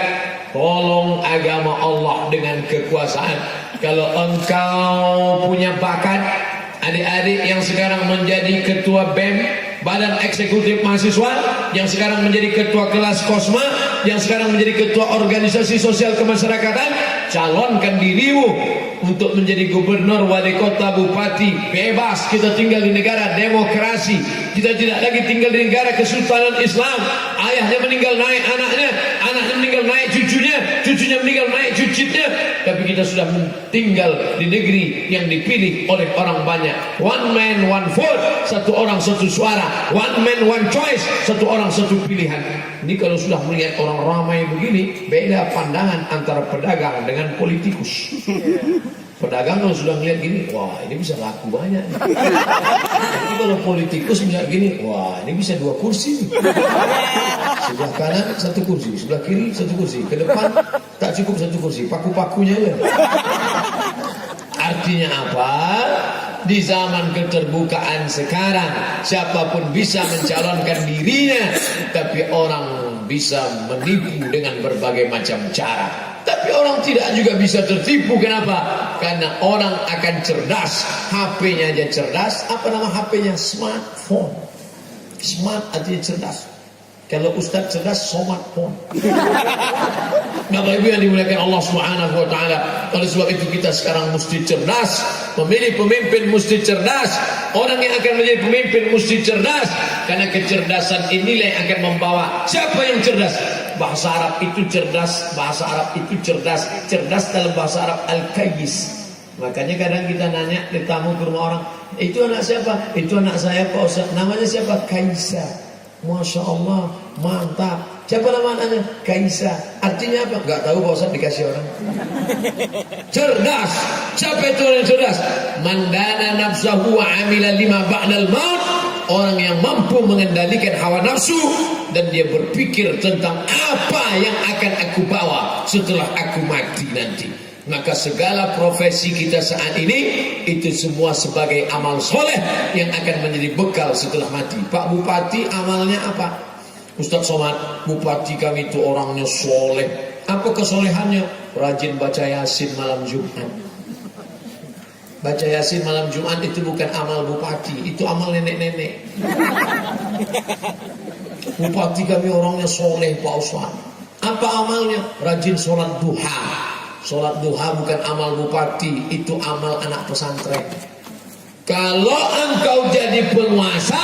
Tolong agama Allah dengan kekuasaan. Kalau engkau punya bakat, adik-adik yang sekarang menjadi ketua BEM, Badan Eksekutif Mahasiswa, yang sekarang menjadi ketua kelas Kosma, yang sekarang menjadi ketua organisasi sosial kemasyarakatan, calonkan dirimu untuk menjadi gubernur, wali kota, bupati. Bebas, kita tinggal di negara demokrasi. Kita tidak lagi tinggal di negara kesultanan Islam. Ayahnya meninggal naik anaknya, anaknya meninggal naik cucunya, cucunya meninggal naik cucunya. Tapi kita sudah tinggal di negeri yang dipilih oleh orang banyak. One man, one vote. Satu orang satu suara. One man, one choice. Satu orang satu pilihan. Ini kalau sudah melihat orang ramai begini, beda pandangan antara pedagang dengan politikus. Pedagang kalau sudah melihat gini, wah ini bisa laku banyak. Tapi kalau politikus melihat gini, wah ini bisa 2 kursi. Sebelah kanan 1 kursi, sebelah kiri 1 kursi, ke depan tak cukup 1 kursi, paku-pakunya aja. Artinya apa? Di zaman keterbukaan sekarang, siapapun bisa mencalonkan dirinya, tapi orang bisa menipu dengan berbagai macam cara. Tapi orang tidak juga bisa tertipu. Kenapa? Karena orang akan cerdas. HP-nya aja cerdas. Apa nama HP-nya? Smartphone. Smart artinya cerdas. Kalau Ustadz cerdas, smartphone. Bapak Ibu yang dimuliakan Allah Subhanahu wa taala. Oleh sebab itu kita sekarang mesti cerdas. Memilih pemimpin mesti cerdas. Orang yang akan menjadi pemimpin mesti cerdas. Karena kecerdasan inilah yang akan membawa. Siapa yang cerdas? Bahasa Arab itu cerdas. Bahasa Arab itu cerdas. Cerdas dalam bahasa Arab al-kayyis. Makanya kadang kita nanya di tamu ke rumah orang, itu anak siapa? Itu anak saya Pak Ustaz. Namanya siapa? Kaisa. Masya Allah, mantap. Siapa nama anaknya? Kaisa. Artinya apa? Gak tahu Pak Ustaz, dikasih orang. Cerdas. Siapa itu orang cerdas? Mandana nafsahu wa amila lima ba'dal maut. Orang yang mampu mengendalikan hawa nafsu dan dia berpikir tentang apa yang akan aku bawa setelah aku mati nanti. Maka segala profesi kita saat ini itu semua sebagai amal soleh yang akan menjadi bekal setelah mati. Pak Bupati amalnya apa? Ustaz Somad, Bupati kami itu orangnya soleh. Apa kesolehannya? Rajin baca Yasin malam Jumat. Baca Yasin malam Jumat itu bukan amal bupati, itu amal nenek-nenek. Bupati kami orangnya soleh Pak Ustaz. Apa amalnya? Rajin sholat duha. Sholat duha bukan amal bupati, itu amal anak pesantren. Kalau engkau jadi penguasa,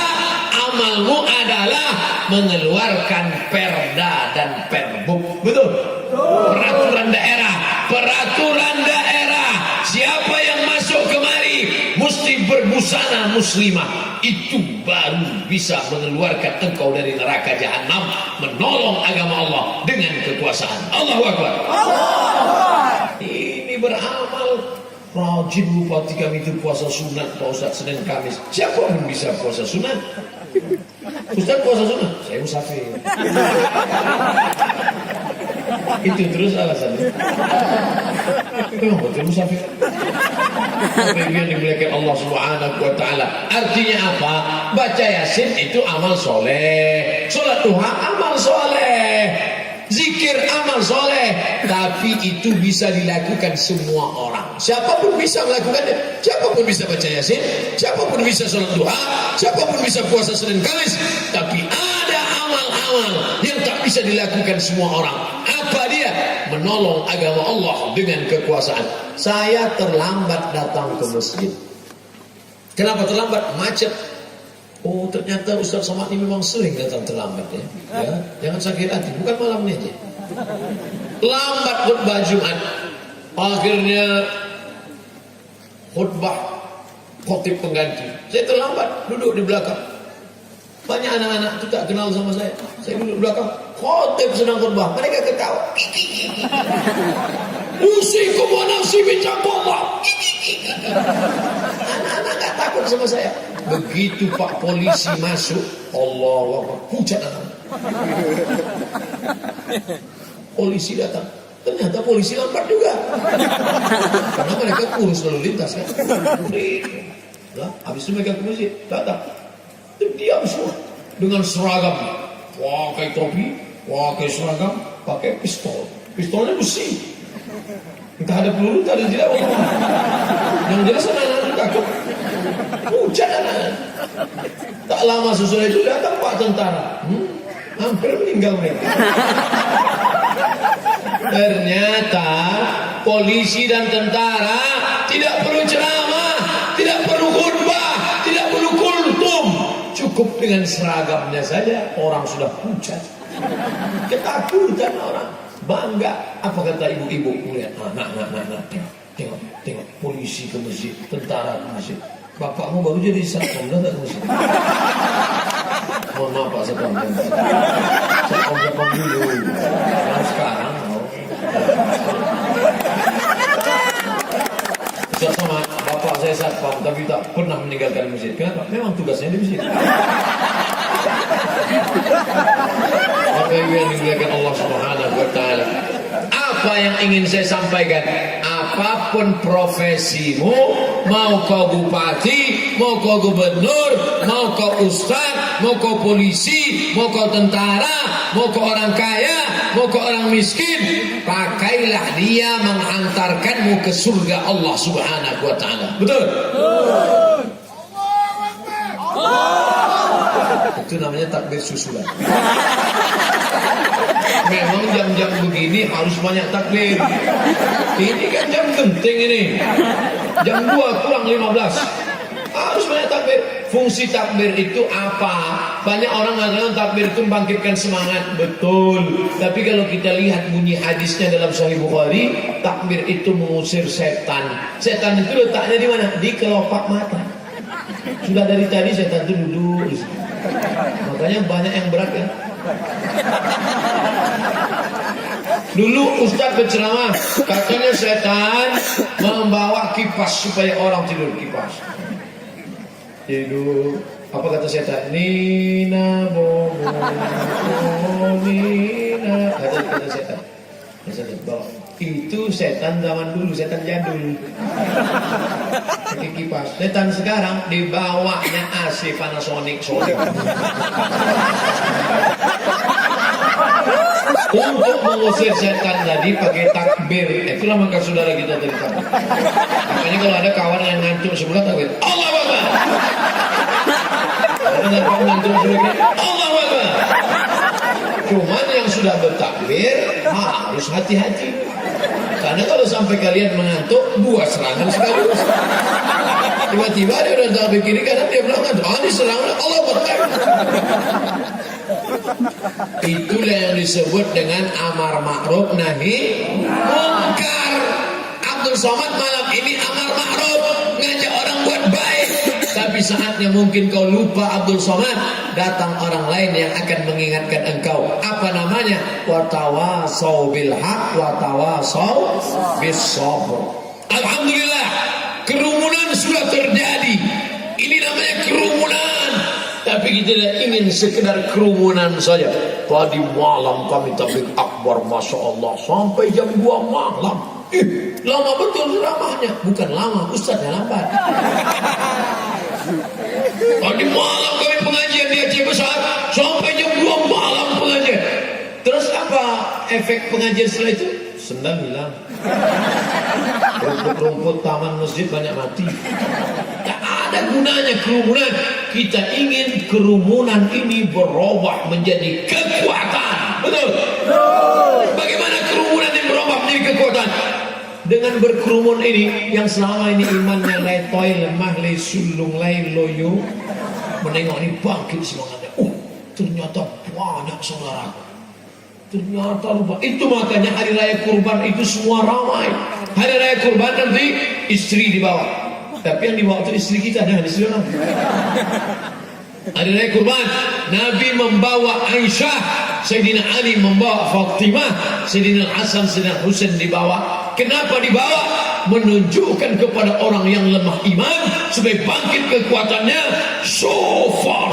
amalmu adalah mengeluarkan perda dan perbuk. Betul? Peraturan daerah. Peraturan daerah. Siapa yang masuk kemari mesti berbusana muslimah. Itu baru bisa mengeluarkan engkau dari neraka jahanam, menolong agama Allah dengan kekuasaan. Allahu Akbar. Ini beramal. Rajin bupati kami itu puasa sunat Pak Ustaz Senin Kamis. Siapa pun bisa puasa sunat. Ustaz puasa sunat, saya musafir. Itu terus alasannya. Memang betul musafir. Tapi yang dimuliakan Allah Subhanahu wa taala. Artinya apa? Baca Yasin itu amal soleh. Salat duha amal soleh. Zikir amal soleh. Tapi itu bisa dilakukan semua orang. Siapapun bisa melakukannya. Siapapun bisa baca Yasin. Siapapun bisa salat duha. Siapapun bisa puasa Senin Kamis. Tapi ada amal-amal yang tak bisa dilakukan semua orang. Apa dia? Menolong agama Allah dengan kekuasaan. Saya terlambat datang ke masjid. Kenapa terlambat? Macet. Oh, ternyata Ustaz Somad ini memang sering datang terlambat ya. Jangan sakit hati, bukan malam ini aja. Lambat khutbah Jumat. Akhirnya khutbah khotib pengganti. Saya terlambat, duduk di belakang. Banyak anak-anak itu tak kenal sama saya. Saya duduk di belakang. Khotib sedang khutbah, mereka ketawa. Usikum wa nafsi bitaqwallah. Anak-anak tak takut sama saya. Begitu Pak polisi masuk, Allahu Akbar, hujan anak. Polisi datang. Ternyata polisi lambat juga. Karena mereka kurus lalu lintas kan. Nah, habis itu mereka ke masjid, datang. Diam semua dengan seragam. Pakai topi, pakai seragam, pakai pistol. Pistolnya besi. Entah ada peluru, entah ada tidak. Yang jelas anak-anak takut. Hujan anak-anak. Tak lama sesudah itu datang Pak tentara. Hampir meninggal mereka. Ternyata polisi dan tentara tidak perlu ceramah, tidak perlu khutbah, tidak perlu kultum. Cukup dengan seragamnya saja orang sudah hujan. Ketakutan orang. Bangga. Apa kata ibu-ibu? Lihat, tengok polisi ke masjid, tentara ke masjid. Bapakmu baru jadi satpam dah tak ke masjid. Mohon maaf Pak satpam. Satpam dulu. Yang sekarang Ustaz Somad, bapak saya satpam tapi tak pernah meninggalkan masjid. Kenapa? Memang tugasnya di masjid. Apa yang dimuliakan Allah Subhanahu wa taala. Apa yang ingin saya sampaikan? Apapun profesimu, mau kau bupati, mau kau gubernur, mau kau ustaz, mau kau polisi, mau kau tentara, mau kau orang kaya, mau kau orang miskin, pakailah dia menghantarkanmu ke surga Allah Subhanahu wa taala. Betul? Itu namanya takbir susulan. Memang jam-jam begini harus banyak takbir. Ini kan jam genting ini. Jam 2 kurang 15. Harus banyak takbir. Fungsi takbir itu apa? Banyak orang mengatakan takbir itu membangkitkan semangat. Betul. Tapi kalau kita lihat bunyi hadisnya dalam Sahih Bukhari, takbir itu mengusir setan. Setan itu letaknya di mana? Di kelopak mata. Sudah dari tadi setan itu duduk. Makanya banyak yang berat ya. Dulu Ustaz berceramah, katanya setan membawa kipas supaya orang tidur kipas. Tidur. Apa kata setan? Nina bobo, Nina. Kata setan. Itu setan zaman dulu, setan jadul. Pakai kipas. Setan sekarang dibawanya AC Panasonic Sonic. Untuk mengusir setan tadi pakai takbir. Itulah maka saudara kita tadi. Makanya kalau ada kawan yang ngantuk sebelah takbir, Allah Akbar. Ada kawan ngantuk sebelah, Allah Akbar. Cuman yang sudah bertakbir harus hati-hati. Karena kalau sampai kalian mengantuk, 2 serangan sekaligus. Tiba-tiba dia udah takbir kiri kanan, dia bilang ngantuk. Ini serangan Allah Akbar. Itulah yang disebut dengan amar ma'ruf nahi mungkar. Abdul Somad malam ini amar ma'ruf, ngajak orang buat baik. Tapi saatnya mungkin kau lupa Abdul Somad, datang orang lain yang akan mengingatkan engkau. Apa namanya? Watawasau bil haq, watawasau bis sabr. Alhamdulillah, kerumunan sudah terjadi. Ini namanya kerumunan. Tapi kita tidak ingin sekedar kerumunan saja. Tadi malam kami tabligh akbar, Masya Allah, sampai jam 2 malam. Lama betul ceramahnya. Bukan lama, ustaznya lambat. Tadi malam kami pengajian di Aceh Besar, sampai jam 2 malam pengajian. Terus apa efek pengajian setelah itu? Sendal hilang. Rumput-rumput taman masjid banyak mati. Tak ada gunanya kerumunan. Kita ingin kerumunan ini berubah menjadi kekuatan. Betul? Bagaimana kerumunan ini berubah menjadi kekuatan? Dengan berkerumun ini, yang selama ini imannya letoy, lemah, sulung, loyo, menengok ini bangkit semangatnya. Ternyata banyak saudara. Ternyata lupa. Itu makanya hari raya kurban itu semua ramai. Hari raya kurban nanti istri dibawa. Tapi yang dibawa itu istri kita, jangan istri orang. Hari raya kurban Nabi membawa Aisyah, Sayyidina Ali membawa Fatimah, Sayyidina Hasan, Sayyidina Husain dibawa. Kenapa dibawa? Menunjukkan kepada orang yang lemah iman supaya bangkit kekuatannya. So far,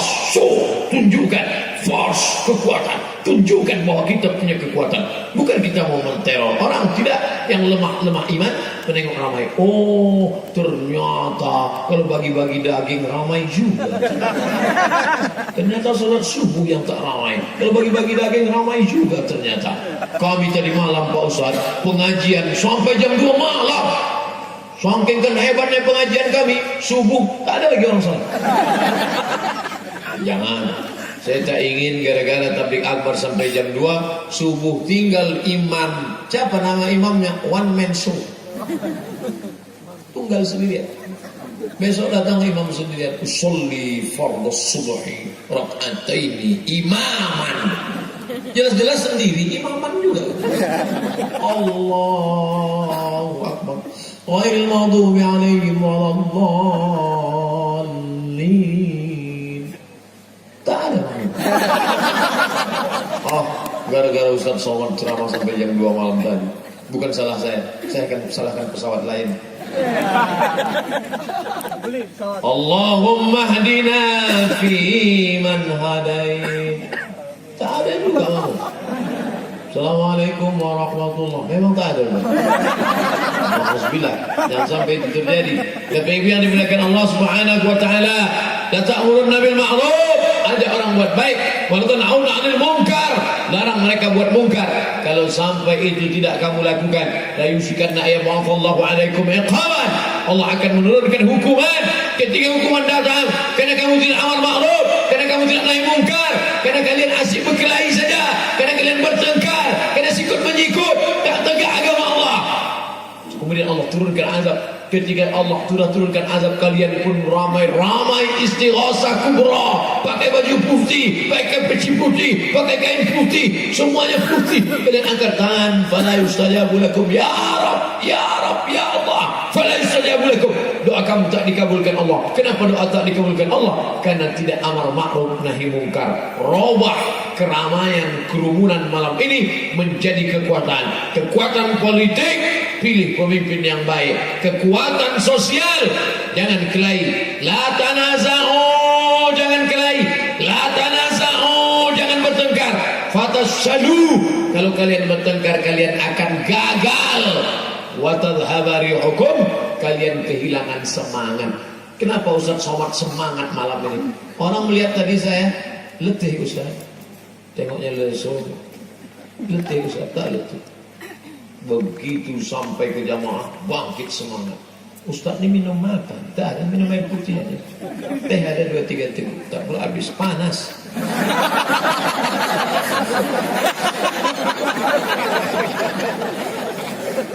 tunjukkan force, kekuatan. Tunjukkan bahwa kita punya kekuatan. Bukan kita mau menteror orang, tidak. Yang lemah iman menengok ramai. Oh, ternyata kalau bagi-bagi daging ramai juga. Ternyata salat subuh yang tak ramai. Kalau bagi-bagi daging ramai juga ternyata. Kami tadi malam Pak Ustaz pengajian sampai jam 2 malam. Saking kan hebatnya pengajian kami, subuh tak ada lagi orang salat. Jangan. Saya tak ingin gara-gara tabligh akbar sampai jam 2 subuh tinggal imam. Siapa nama imamnya? One man show. Tunggal sendirian. Besok datang imam sendirian. Usolli fardhu subhi rak'ataini imaman. Jelas-jelas sendiri imaman juga. Allahu akbar. Ghairil maghdubi 'alaihim waladdallin. Tak ada. Oh, gara-gara Ustaz Somad ceramah sampai jam 2 malam tadi. Bukan salah saya akan salahkan pesawat lain. Allahumma hdina fi man hadait. Tak ada juga. Assalamualaikum warahmatullahi. Memang tak ada. Alhamdulillah. Jangan sampai itu terjadi. Tapi yang dimuliakan Allah Subhanahu wa taala, la ta'muruna bil ma'ruf, ada orang buat baik, wa la tanhauna 'anil munkar, larang mereka buat mungkar. Kalau sampai itu tidak kamu lakukan, la yusikanna ayyamullahu 'alaikum iqaban, Allah akan menurunkan hukuman. Ketika hukuman datang karena kamu tidak amal ma'ruf, karena kamu tidak nahi mungkar, karena kalian asyik berkelahi saja, karena kalian bertengkar, karena sikut menyikut, tak tegak agama Allah. Kemudian Allah turunkan azab. Ketika Allah sudah turunkan azab, kalian pun ramai-ramai istighasah kubra, pakai baju putih, pakai peci putih, pakai kain putih, semuanya putih. Kalian angkat tangan, fala yustajabu lakum ya Rabb, ya Rabb, ya Allah, fala yustajabu lakum. Doa kamu tak dikabulkan Allah. Kenapa doa tak dikabulkan Allah? Karena tidak amar ma'ruf nahi mungkar. Robah keramaian kerumunan malam ini menjadi kekuatan. Kekuatan politik, pilih pemimpin yang baik. Kekuatan sosial, jangan kelahi. La tanaza'u, jangan kelahi. La tanaza'u, jangan bertengkar. Fatashalu, kalau kalian bertengkar kalian akan gagal. Wa tadhhaba rihukum, kalian kehilangan semangat. Kenapa Ustaz Somad semangat malam ini? Orang melihat tadi saya letih Ustaz, tengoknya lesu. letih Ustaz, tak letih. Begitu sampai ke jamaah, bangkit semangat. Ustaz ni minum apa? Tak ada, minum air putih aja. Teh ada 2-3 teguk, tak perlu habis, panas.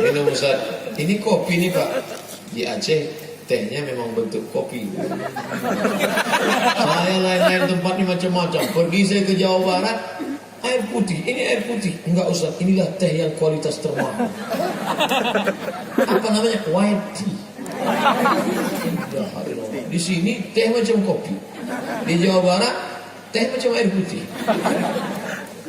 Minum Ustaz, ini kopi nih Pak. Di Aceh tehnya memang bentuk kopi. Saya lain-lain tempat ini macam-macam. Pergi saya ke Jawa Barat, air putih. Ini air putih. Enggak Ustaz, inilah teh yang kualitas termahal. Apa namanya? White tea. Di sini teh macam kopi. Di Jawa Barat teh macam air putih.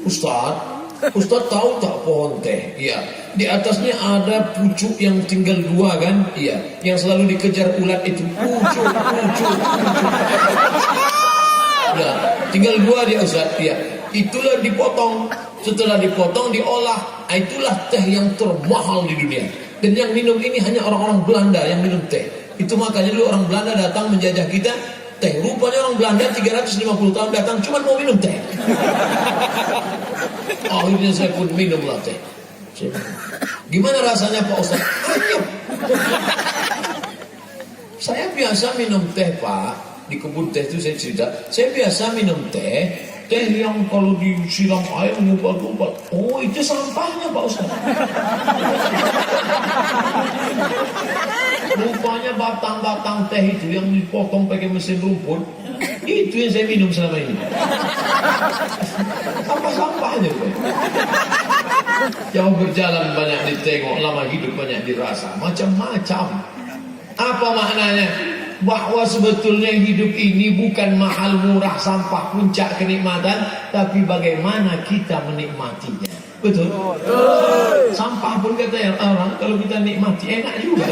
Ustaz tahu tak pohon teh? Iya. Di atasnya ada pucuk yang tinggal 2 kan? Iya. Yang selalu dikejar ulat itu. Pucuk. Ya, tinggal 2 dia Ustaz. Iya. Itulah dipotong. Setelah dipotong diolah. Itulah teh yang termahal di dunia. Dan yang minum ini hanya orang-orang Belanda yang minum teh. Itu makanya dulu orang Belanda datang menjajah kita. Teh. Rupanya orang Belanda 350 tahun datang cuma mau minum teh. Akhirnya saya pun minumlah teh. Gimana rasanya Pak Ustaz? Anyep. Saya biasa minum teh Pak. Di kebun teh itu saya cerita. Saya biasa minum teh. Teh yang kalau disiram air ngumpal-ngumpal. Oh itu sampahnya Pak Ustaz. Rupanya batang-batang teh itu yang dipotong pakai mesin rumput. Itu yang saya minum selama ini. Sampah-sampahnya Pak. Jauh berjalan banyak ditengok, lama hidup banyak dirasa. Macam-macam. Apa maknanya? Bahwa sebetulnya hidup ini bukan mahal murah sampah puncak kenikmatan, tapi bagaimana kita menikmatinya. Betul? Sampah pun kata orang kalau kita nikmati enak juga.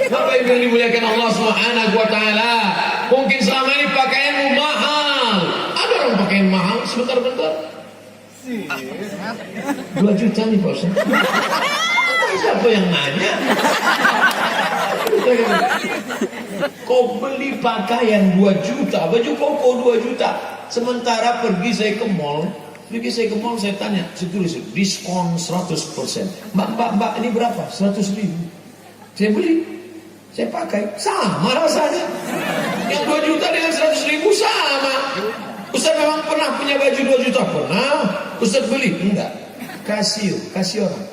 Bapak Ibu yang dimuliakan Allah Subhanahu wa taala, mungkin selama ini pakaianmu mahal. Ada orang pakaian mahal sebentar-bentar. 2 juta nih Pak Ustaz. Siapa yang nanya? Kau beli pakaian 2 juta, baju koko 2 juta. Sementara pergi saya ke mall, saya tanya, tulis diskon 100%. Mbak, ini berapa? 100.000. Saya beli, saya pakai, sama rasanya. Yang 2 juta dengan 100.000 sama. Ustaz memang pernah punya baju 2 juta? Pernah. Ustaz beli? Enggak. Kasih orang.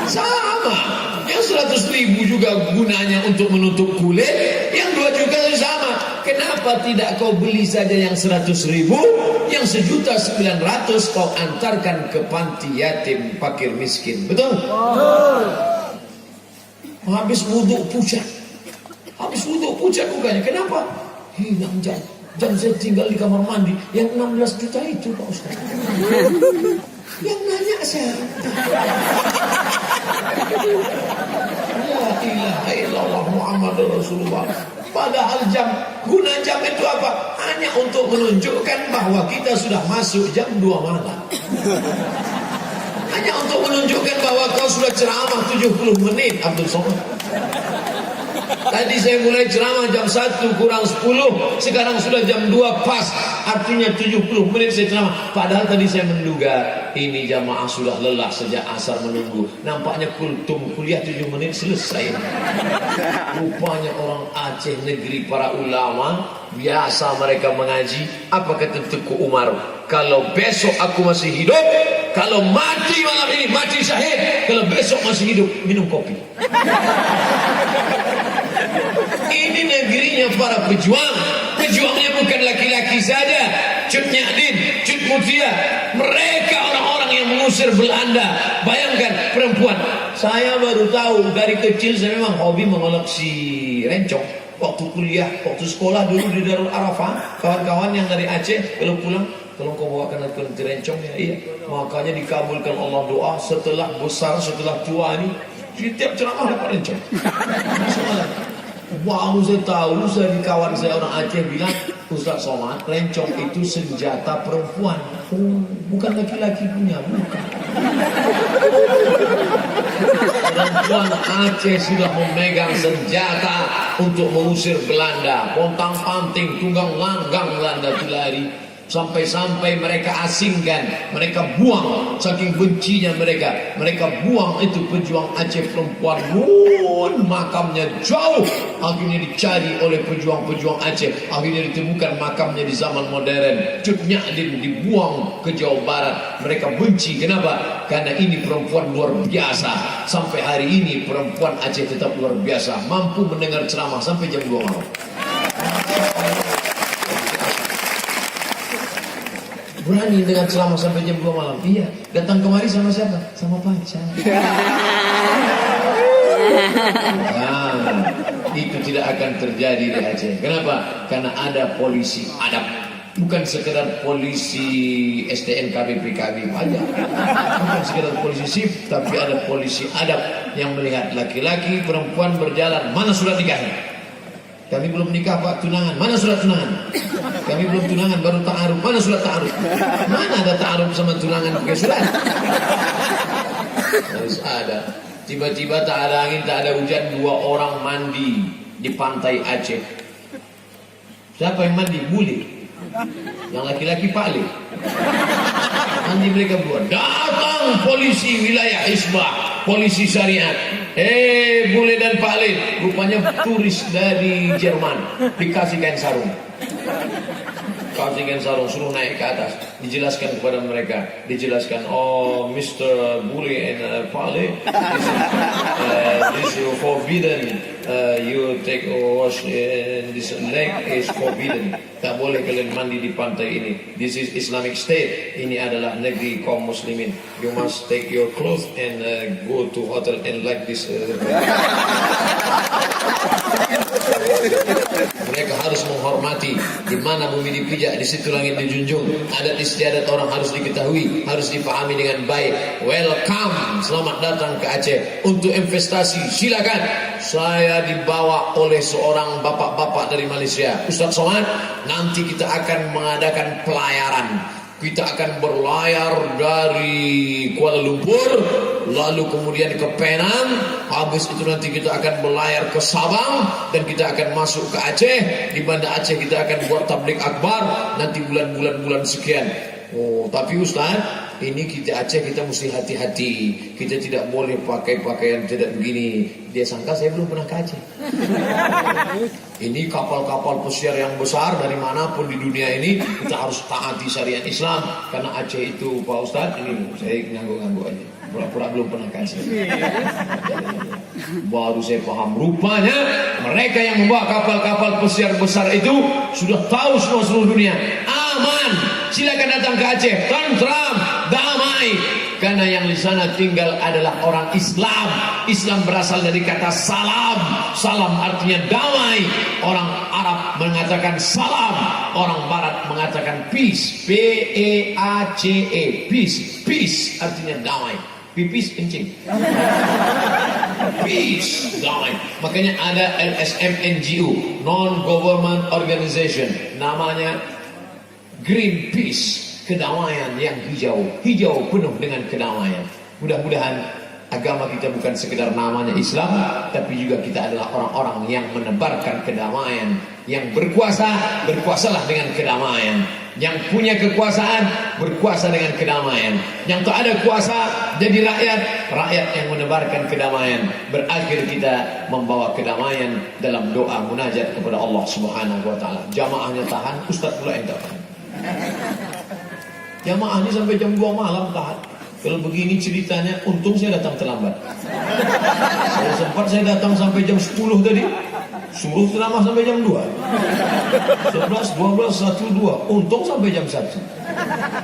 Sama. Yang 100.000 juga gunanya untuk menutup kulit, yang 2 juta sama. Kenapa tidak kau beli saja yang 100.000, yang 1.900.000 kau antarkan ke panti yatim fakir miskin? Betul? Habis wudhu pucat bukannya. Kenapa? Hilang jam saya tinggal di kamar mandi yang 16 juta itu Pak Ustaz. Yang nanya saya. La ilaha illallah Muhammadur Rasulullah. Padahal guna jam itu apa? Hanya untuk menunjukkan bahwa kita sudah masuk jam 2 malam. Hanya untuk menunjukkan bahwa kau sudah ceramah 70 menit Abdul Somad. Tadi saya mulai ceramah jam 1 kurang 10, sekarang sudah jam 2 pas. Artinya 70 menit saya ceramah. Padahal tadi saya menduga ini jamaah sudah lelah sejak asar menunggu. Nampaknya kultum kuliah 7 menit selesai. Rupanya orang Aceh negeri para ulama, biasa mereka mengaji. Apa kata Tuku Umar? Kalau besok aku masih hidup, kalau mati malam ini, mati syahid. Kalau besok masih hidup, minum kopi. Ini negerinya para pejuang. Pejuangnya bukan laki-laki saja. Cut Nyadin, Cut Mutia. Mereka orang-orang yang mengusir Belanda. Bayangkan perempuan. Saya baru tahu dari kecil saya memang hobi mengoleksi rencong. Waktu kuliah, waktu sekolah dulu di Darul Arafah, kawan-kawan yang dari Aceh kalau pulang, tolong kau bawakan aku nanti rencong ya. Iya. Makanya dikabulkan Allah doa setelah besar, setelah tua ini. Setiap ceramah dapat rencong. Wow, saya tahu dari kawan saya orang Aceh bilang, Ustaz Somad, rencong itu senjata perempuan. Oh, bukan laki-laki punya, bukan. Perempuan Aceh sudah memegang senjata untuk mengusir Belanda. Pontang-panting, tunggang langgang Belanda itu lari. Sampai-sampai mereka asingkan, mereka buang, saking bencinya mereka buang itu pejuang Aceh perempuan nun, makamnya jauh, akhirnya dicari oleh pejuang-pejuang Aceh, akhirnya ditemukan makamnya di zaman modern. Cut Nyak dibuang ke Jawa Barat. Mereka benci, kenapa? Karena ini perempuan luar biasa. Sampai hari ini perempuan Aceh tetap luar biasa, mampu mendengar ceramah sampai jam 2 malam. Berani dengan ceramah sampai jam 2 malam. Iya, datang kemari sama siapa? Sama pacar. Nah, itu tidak akan terjadi di Aceh. Kenapa? Karena ada polisi adab. Bukan sekedar polisi STNK BPKB aja. Bukan sekedar polisi SIP, tapi ada polisi adab yang melihat laki-laki perempuan berjalan. Mana surat nikahnya? Kami belum nikah Pak, tunangan. Mana surat tunangan? Kami belum tunangan, baru ta'aruf. Mana surat ta'aruf? Mana ada ta'aruf sama tunangan pakai surat? Harus ada. Tiba-tiba tak ada angin, tak ada hujan, 2 orang mandi di pantai Aceh. Siapa yang mandi? Bule. Yang laki-laki Pak Le. Mandi mereka berdua. Datang polisi wilayah Hisbah, polisi syariat. Bule dan Pak Le, rupanya turis dari Jerman, dikasih kain sarung. Kasih kain sarung, suruh naik ke atas. Dijelaskan kepada mereka, dijelaskan, oh Mr. Bule and Pak Le, this is forbidden. You take a wash and this leg is forbidden. Tak boleh kalian mandi di pantai ini. This is Islamic State. Ini adalah negeri kaum muslimin. You must take your clothes and go to hotel and like this. Mereka harus menghormati. Di mana bumi dipijak, di situ langit dijunjung. Adat istiadat orang harus diketahui, harus dipahami dengan baik. Welcome, selamat datang ke Aceh. Untuk investasi silakan. Saya dibawa oleh seorang bapak-bapak dari Malaysia, Ustaz Somad. Nanti kita akan mengadakan pelayaran. Kita akan berlayar dari Kuala Lumpur, lalu kemudian ke Penang. Habis itu nanti kita akan berlayar ke Sabang, dan kita akan masuk ke Aceh. Di Banda Aceh kita akan buat tablik akbar nanti bulan sekian. Oh, tapi Ustaz, ini kita Aceh kita mesti hati-hati. Kita tidak boleh pakai pakaian tidak begini. Dia sangka saya belum pernah ke Aceh. Ini kapal-kapal pesiar yang besar dari manapun di dunia ini, kita harus taati syariat Islam. Karena Aceh itu Pak Ustaz, ini saya nganggu-nganggu aja, pura-pura belum pernah ke Aceh. Baru saya paham, rupanya mereka yang membawa kapal-kapal pesiar besar itu sudah tahu semua seluruh dunia. Aman, silakan datang ke Aceh, tentram, damai. Karena yang di sana tinggal adalah orang Islam. Islam berasal dari kata salam. Salam artinya damai. Orang Arab mengatakan salam, orang Barat mengatakan peace. P-E-A-C-E, peace. Peace artinya damai. Pipis kencing. Peace, damai. Makanya ada LSM NGO, Non-Government Organization, namanya Greenpeace. Kedamaian yang hijau penuh dengan kedamaian. Mudah-mudahan agama kita bukan sekedar namanya Islam, tapi juga kita adalah orang-orang yang menebarkan kedamaian. Yang berkuasa, berkuasalah dengan kedamaian. Yang punya kekuasaan, berkuasa dengan kedamaian. Yang tak ada kuasa, jadi rakyat yang menebarkan kedamaian. Berakhir kita membawa kedamaian dalam doa munajat kepada Allah Subhanahu wa taala. Jamaahnya tahan, Ustaz pula yang tak tahan. Jamaahnya sampai jam 2 malam tahan. Kalau begini ceritanya, untung saya datang terlambat. Saya datang sampai jam 10 tadi. Suruh ceramah sampai jam 2. 11, 12, 1, 2. Untung sampai jam 1.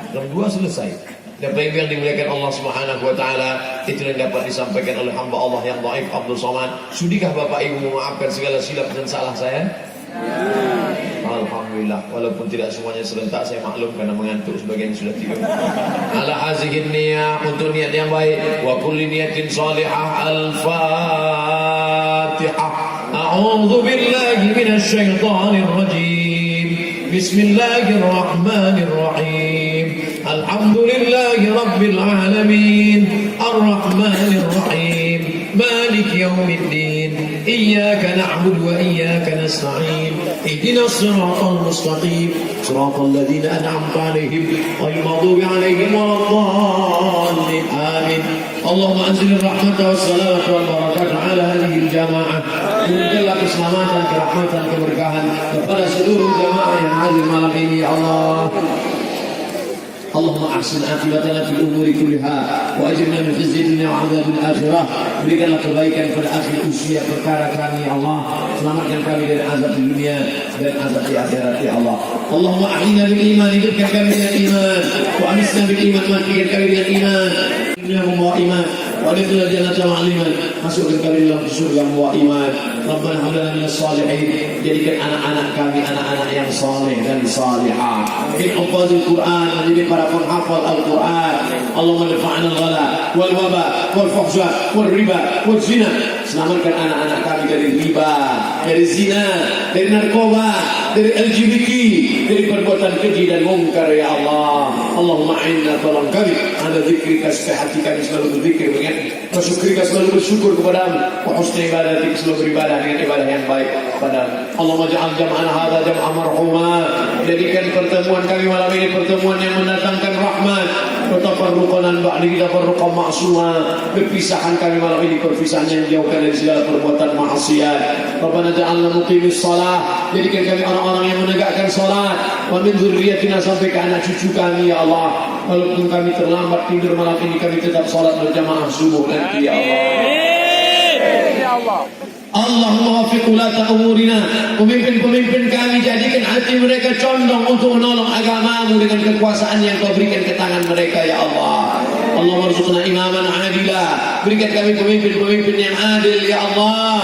Jam 2 selesai. Dan yang dimuliakan Allah Subhanahu wa taala, itu yang dapat disampaikan oleh hamba Allah yang dhaif Abdul Somad. Sudikah Bapak Ibu memaafkan segala silap dan salah saya? Alhamdulillah, walaupun tidak semuanya serentak, saya maklum karena mengantuk, sebagian sudah tidur. Ala hazihin niyah, untuk niat yang baik, wa kulli niyatin salihah. Al-Fatihah. A'udzu billahi minasy syaithanir rajim. Bismillahirrahmanirrahim. Alhamdulillahi rabbil alamin. Ar-Rahmanir Rahim. Maliki yaumiddin. إياك نعبد وإياك نستعين اهدنا الصراط المستقيم صراط الذين أنعمت عليهم غير المغضوب عليهم ولا الضالين آمين. اللهم أنزل الرحمة والسلامة والبركات على هذه الجماعة berikanlah keselamatan, kerahmatan, keberkahan kepada seluruh jamaah yang hadir malam ini ya Allah. Allahumma ahsin akibatana fil umuri kulliha wa ajirna min khizyi dunya wa adzabil akhirah. Berikanlah kebaikan pada akhir usia perkara kami ya Allah. Selamatkan kami dari azab di dunia dan azab di akhirat ya Allah. Allahumma ahyina bil iman, hidupkan kami dengan iman, wa amisna bil iman, matikan kami dengan iman. Dunia membawa iman, wa adkhilna jannata ma'al iman, masukkan kami dalam surga membawa iman. Rabbana hab lana minas salihin, jadikan anak-anak kami anak-anak yang saleh dan salihah. Min hafazil Quran, menjadi para penghafal Al-Quran. Allahumma dafa'na al-ghala wal waba wal fuhsha wal riba wal zina. Selamatkan anak-anak kami dari riba, dari zina, dari narkoba, dari LGBT, dari perbuatan keji dan mungkar ya Allah. Allahumma a'inna, tolong kami ala zikrika, supaya hati kami selalu berzikir mengingat, wa syukrika, selalu bersyukur kepadamu, wa husni ibadatik, selalu beribadah dengan ibadah yang baik padamu. Allahumma ja'al jam'ana hadha jam'an marhuma, jadikan pertemuan kami malam ini pertemuan yang mendatangkan rahmat, wa tafarruqan ba'di tafarruqan ma'suma, perpisahan kami malam ini perpisahan yang jauhkan dari segala perbuatan maksiat. Rabbana ja'alna muqimis shalah, jadikan kami orang-orang yang menegakkan salat, wa min dzurriyyatina, sampai ke anak cucu kami ya Allah. Walaupun kami terlambat tidur malam ini, kami tetap salat berjamaah subuh nanti ya Allah. Amin ya Allah. Allahumma wafiq ulata umurina, pemimpin-pemimpin kami jadikan hati mereka condong untuk menolong agamamu dengan kekuasaan yang kau berikan ke tangan mereka ya Allah. Allahumma rzuqna imaman adila, berikan kami pemimpin-pemimpin yang adil ya Allah.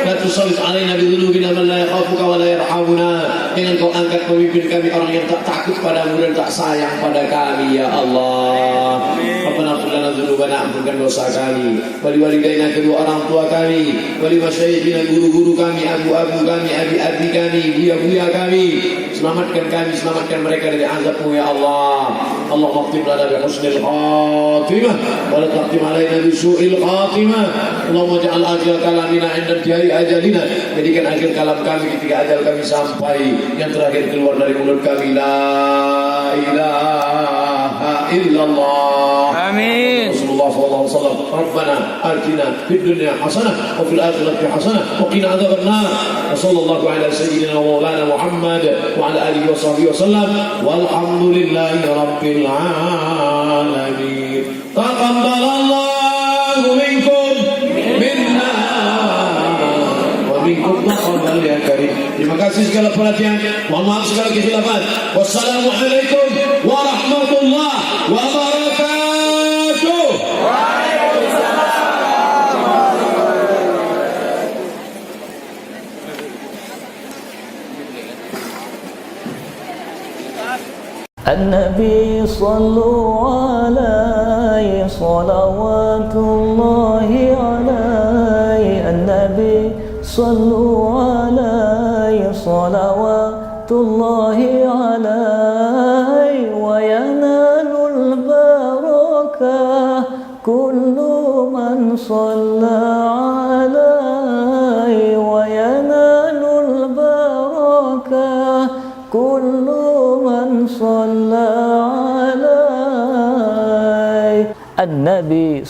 La tusallit alaina bi dhunubina man la yakhafuka wa la yarhamuna, jangan kau angkat pemimpin kami orang yang tak takut padamu dan tak sayang pada kami ya Allah. Rabbana ighfir lana dzunubana, ampunkan dosa kami, wali walidaina, kedua orang tua kami, wali masyayikhina, guru-guru kami, abu-abu kami, abi-abi kami, buya-buya kami. Selamatkan kami, selamatkan mereka dari azab-Mu ya Allah. Allahumma khtim lana bi husnil khatimah wa la takhtim alaina bi su'il khatimah. Allahumma ja'al akhir kalamina 'inda intihai ajalina, jadikan akhir kalam kami ketika ajal kami sampai, yang terakhir keluar dari mulut kami la ilaha illallah. Amin. Rasulullah sallallahu alaihi wasallam, Rabbana atina fid dunya hasanah wa fil akhirati hasanah wa qina adzabannar. Wa sallallahu ala sayyidina wa maulana Muhammad wa ala alihi wa sahbihi wasallam, walhamdulillahi rabbil alamin. Taqabbalallahu minkum minna wa minkum taqabbal ya karim. Terima kasih segala perhatian, mohon maaf segala kekhilafan. Wassalamualaikum warahmatullahi wabarakatuh. النبي صلوا عليه صلوات الله عليه النبي صلوا عليه صلوات الله عليه وينال البركة كل من صلى عليه وينال البركة كل من صلى عليه النبي